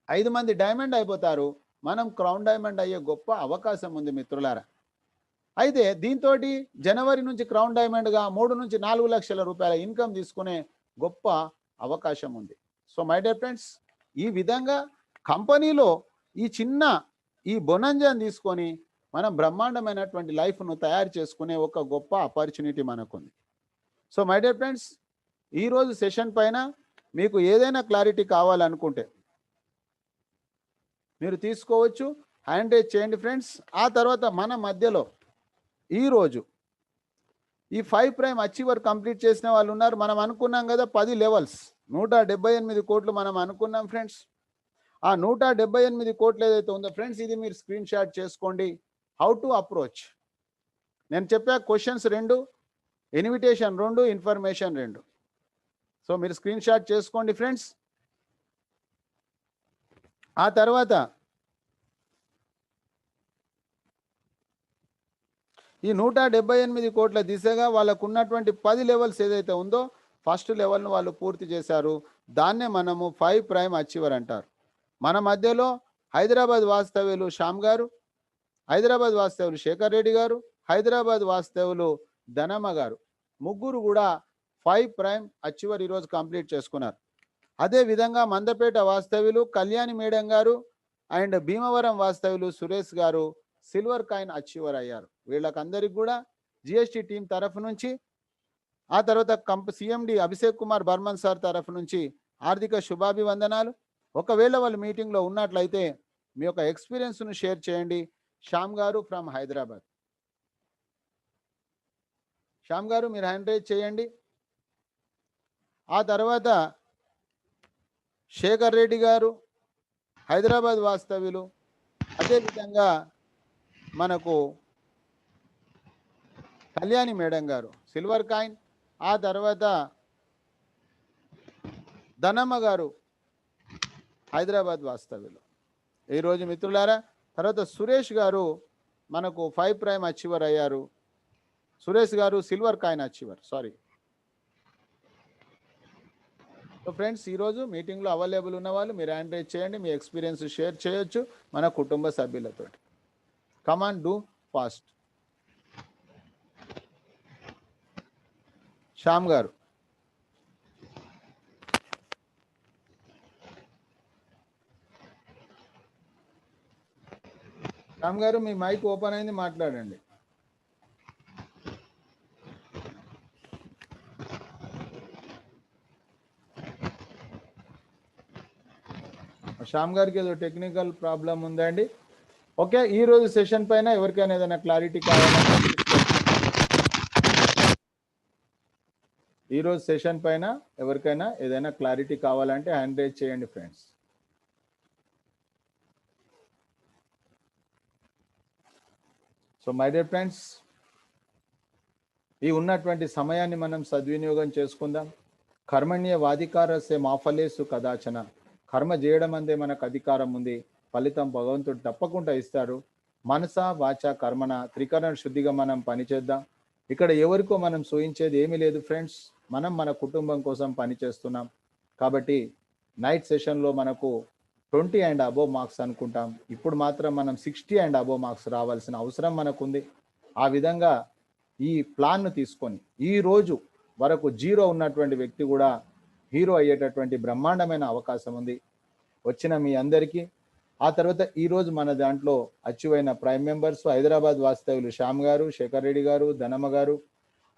5 మంది డైమండ్ అయిపోతారు. మనం క్రౌన్ డైమండ్ అయ్యే గొప్ప అవకాశం ఉంది మిత్రులారా. అయితే దీంతో జనవరి నుంచి క్రౌన్ డైమండ్గా 3 నుంచి 4 లక్షల రూపాయల ఇన్కమ్ తీసుకునే గొప్ప అవకాశం ఉంది. సో మై డియర్ ఫ్రెండ్స్, ఈ విధంగా కంపెనీలో ఈ బొనంజాని తీసుకొని మనం బ్రహ్మాండమైనటువంటి లైఫ్ను తయారు చేసుకునే ఒక గొప్ప ఆపర్చునిటీ మనకుంది. సో మై డియర్ ఫ్రెండ్స్, ఈరోజు సెషన్ పైన మీకు ఏదైనా క్లారిటీ కావాలనుకుంటే మీరు తీసుకోవచ్చు, హ్యాండ్ రేజ్ చేయండి ఫ్రెండ్స్. ఆ తర్వాత మన మధ్యలో ఈరోజు ఈ 5 ప్రైమ్ అచీవర్ కంప్లీట్ చేసిన వాళ్ళు ఉన్నారు. మనం అనుకున్నాం కదా 10 లెవెల్స్ 178 కోట్లు మనం అనుకున్నాం ఫ్రెండ్స్. ఆ 178 కోట్లు ఏదైతే ఉందో ఫ్రెండ్స్, ఇది మీరు స్క్రీన్ షాట్ చేసుకోండి. హౌ టు అప్రోచ్, నేను చెప్పా క్వశ్చన్స్ 2, ఇన్విటేషన్ 2, ఇన్ఫర్మేషన్ 2. సో మీరు స్క్రీన్ షాట్ చేసుకోండి ఫ్రెండ్స్. ఆ తర్వాత ఈ 178 కోట్ల దిశగా వాళ్ళకు ఉన్నటువంటి 10 లెవెల్స్ ఏదైతే ఉందో ఫస్ట్ లెవెల్ను వాళ్ళు పూర్తి చేశారు. దాన్నే మనము 5 ప్రైమ్ అచీవర్ అంటారు. మన మధ్యలో హైదరాబాద్ వాస్తవ్యులు శ్యామ్ గారు, హైదరాబాద్ వాస్తవ్యులు శేఖర్ రెడ్డి గారు, హైదరాబాద్ వాస్తవ్యులు ధనమ్మ గారు, ముగ్గురు కూడా 5 ప్రైమ్ అచీవర్ ఈరోజు కంప్లీట్ చేసుకున్నారు. అదేవిధంగా మందపేట వాస్తవ్యులు కళ్యాణి మేడం గారు అండ్ భీమవరం వాస్తవ్యులు సురేష్ గారు సిల్వర్ కాయిన్ అచీవర్ అయ్యారు. వీళ్ళకందరికి కూడా జిఎస్టీ టీం తరఫు నుంచి, ఆ తర్వాత CMD అభిషేక్ కుమార్ బర్మన్ సార్ తరఫు నుంచి ఆర్థిక శుభాభివందనాలు. ఒకవేళ వాళ్ళు మీటింగ్లో ఉన్నట్లయితే మీ యొక్క ఎక్స్పీరియన్స్ను షేర్ చేయండి. శ్యామ్ గారు ఫ్రమ్ హైదరాబాద్, శ్యామ్ గారు మీరు హ్యాండ్ రైజ్ చేయండి. ఆ తర్వాత శేఖర్ రెడ్డి గారు హైదరాబాద్ వాస్తవ్యులు, అదేవిధంగా మనకు కళ్యాణి మేడం గారు సిల్వర్ కాయిన్, ఆ తర్వాత ధనమ్మ గారు హైదరాబాద్ వాస్తవ్యులు ఈరోజు మిత్రులారా. తర్వాత సురేష్ గారు మనకు 5 ప్రైమ్ అచీవర్ అయ్యారు. సురేష్ గారు silver coin achiever, sorry. So friends, ఈరోజు మీటింగ్లో అవైలబుల్ ఉన్న వాళ్ళు మీరు హ్యాండ్ రైజ్ చేయండి, మీ ఎక్స్పీరియన్స్ షేర్ చేయొచ్చు మన కుటుంబ సభ్యులతో. Come on do fast. శ్యామ్ గారు, శ్యామ్ గారు మీ మైక్ ఓపెన్ అయింది, మాట్లాడండి. శ్యామ్ గారికి ఏదో టెక్నికల్ ప్రాబ్లం ఉందండి. ఓకే, ఈరోజు సెషన్ పైన ఎవరికైనా ఏదైనా క్లారిటీ కావాలంటే, ఈరోజు సెషన్ పైన ఎవరికైనా ఏదైనా క్లారిటీ కావాలంటే హ్యాండ్ రైజ్ చేయండి friends. So my dear friends, ఈ ఉన్నటువంటి సమయాన్ని మనం సద్వినియోగం చేసుకుందాం. కర్మణ్యవాధికారస్య మా ఫలేషు కదాచన. కర్మ చేయడం అందే మనకు అధికారం ఉంది, ఫలితం భగవంతుడు తప్పకుండా ఇస్తాడు. మనస వాచ కర్మణ త్రికరణ శుద్ధిగా మనం పనిచేద్దాం. ఇక్కడ ఎవరికో మనం సూచించేది ఏమీ లేదు ఫ్రెండ్స్, మనం మన కుటుంబం కోసం పనిచేస్తున్నాం. కాబట్టి నైట్ సెషన్లో మనకు 20 అండ్ అబోవ్ మార్క్స్ అనుకుంటాం. ఇప్పుడు మాత్రం మనం 60 అండ్ అబోవ్ మార్క్స్ రావాల్సిన అవసరం మనకుంది. ఆ విధంగా ఈ ప్లాన్ను తీసుకొని ఈ రోజు వరకు 0 ఉన్నటువంటి వ్యక్తి కూడా హీరో అయ్యేటటువంటి బ్రహ్మాండమైన అవకాశం ఉంది వచ్చిన మీ అందరికీ. ఆ తర్వాత ఈరోజు మన దాంట్లో అచీవ్ అయిన ప్రైమ్ మెంబర్స్ హైదరాబాద్ వాస్తవ్యులు శ్యామ్ గారు, శేఖర్ రెడ్డి గారు, ధనమ్మ గారు,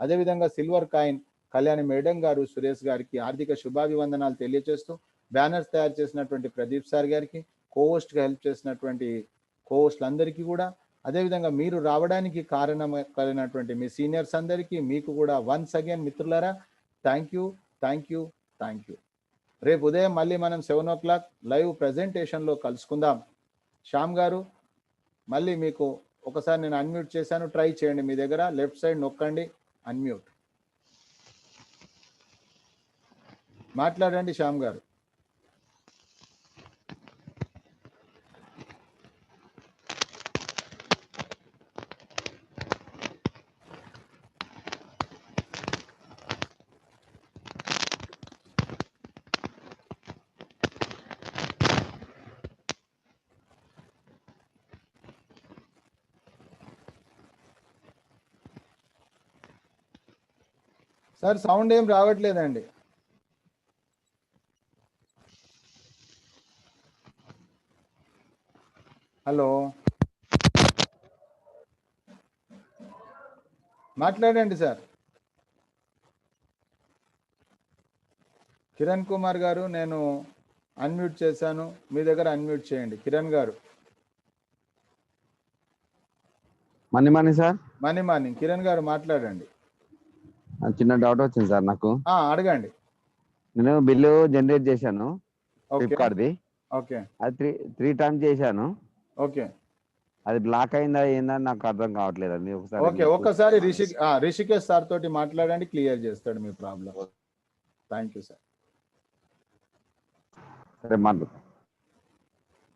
అదేవిధంగా సిల్వర్ కాయిన్ కళ్యాణి మేడం గారు, సురేష్ గారికి ఆర్థిక శుభాభివందనాలు తెలియజేస్తూ, బ్యానర్స్ తయారు చేసినటువంటి ప్రదీప్ సార్ గారికి, కోహోస్ట్గా హెల్ప్ చేసినటువంటి కోహోస్ట్లందరికీ కూడా, అదేవిధంగా మీరు రావడానికి కారణం కలిగినటువంటి మీ సీనియర్స్ అందరికీ మీకు కూడా వన్స్ అగైన్ మిత్రులారా thank you, thank you, thank you. రేపు ఉదయం మళ్ళీ మనం 7 o'clock లైవ్ ప్రజెంటేషన్లో కలుసుకుందాం. శ్యామ్ గారు మళ్ళీ మీకు ఒకసారి నేను అన్మ్యూట్ చేశాను, ట్రై చేయండి. మీ దగ్గర లెఫ్ట్ సైడ్ నొక్కండి, అన్మ్యూట్ మాట్లాడండి శ్యామ్ గారు. సార్ సౌండ్ ఏం రావట్లేదండి. హలో, మాట్లాడండి సార్. కిరణ్ కుమార్ గారు నేను అన్మ్యూట్ చేశాను, మీ దగ్గర అన్మ్యూట్ చేయండి. కిరణ్ గారు. Money morning sir. Money morning Kiran గారు మాట్లాడండి. చిన్న డౌట్ వచ్చింది సార్ నాకు. అడగండి. నేను బిల్లు జనరేట్ చేశాను ఫ్లిప్కార్ట్ది. ఓకే. అది త్రీ టైమ్స్ చేశాను. ఓకే. అది బ్లాక్ అయిందా ఏందని నాకు అర్థం కావట్లేదు అండి. ఒకసారి రిషికేష్ సార్ తోటి మాట్లాడండి, క్లియర్ చేస్తాడు మీ ప్రాబ్లం. Thank you sir. సరే మాట్లాడు.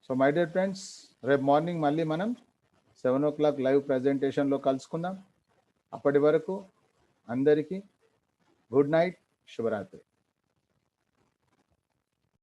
సో మై డియర్ ఫ్రెండ్స్, రేపు మార్నింగ్ మళ్ళీ మనం 7 o'clock లైవ్ ప్రజెంటేషన్లో కలుసుకుందాం. అప్పటి వరకు అందరికీ గుడ్ నైట్, శుభరాత్రి.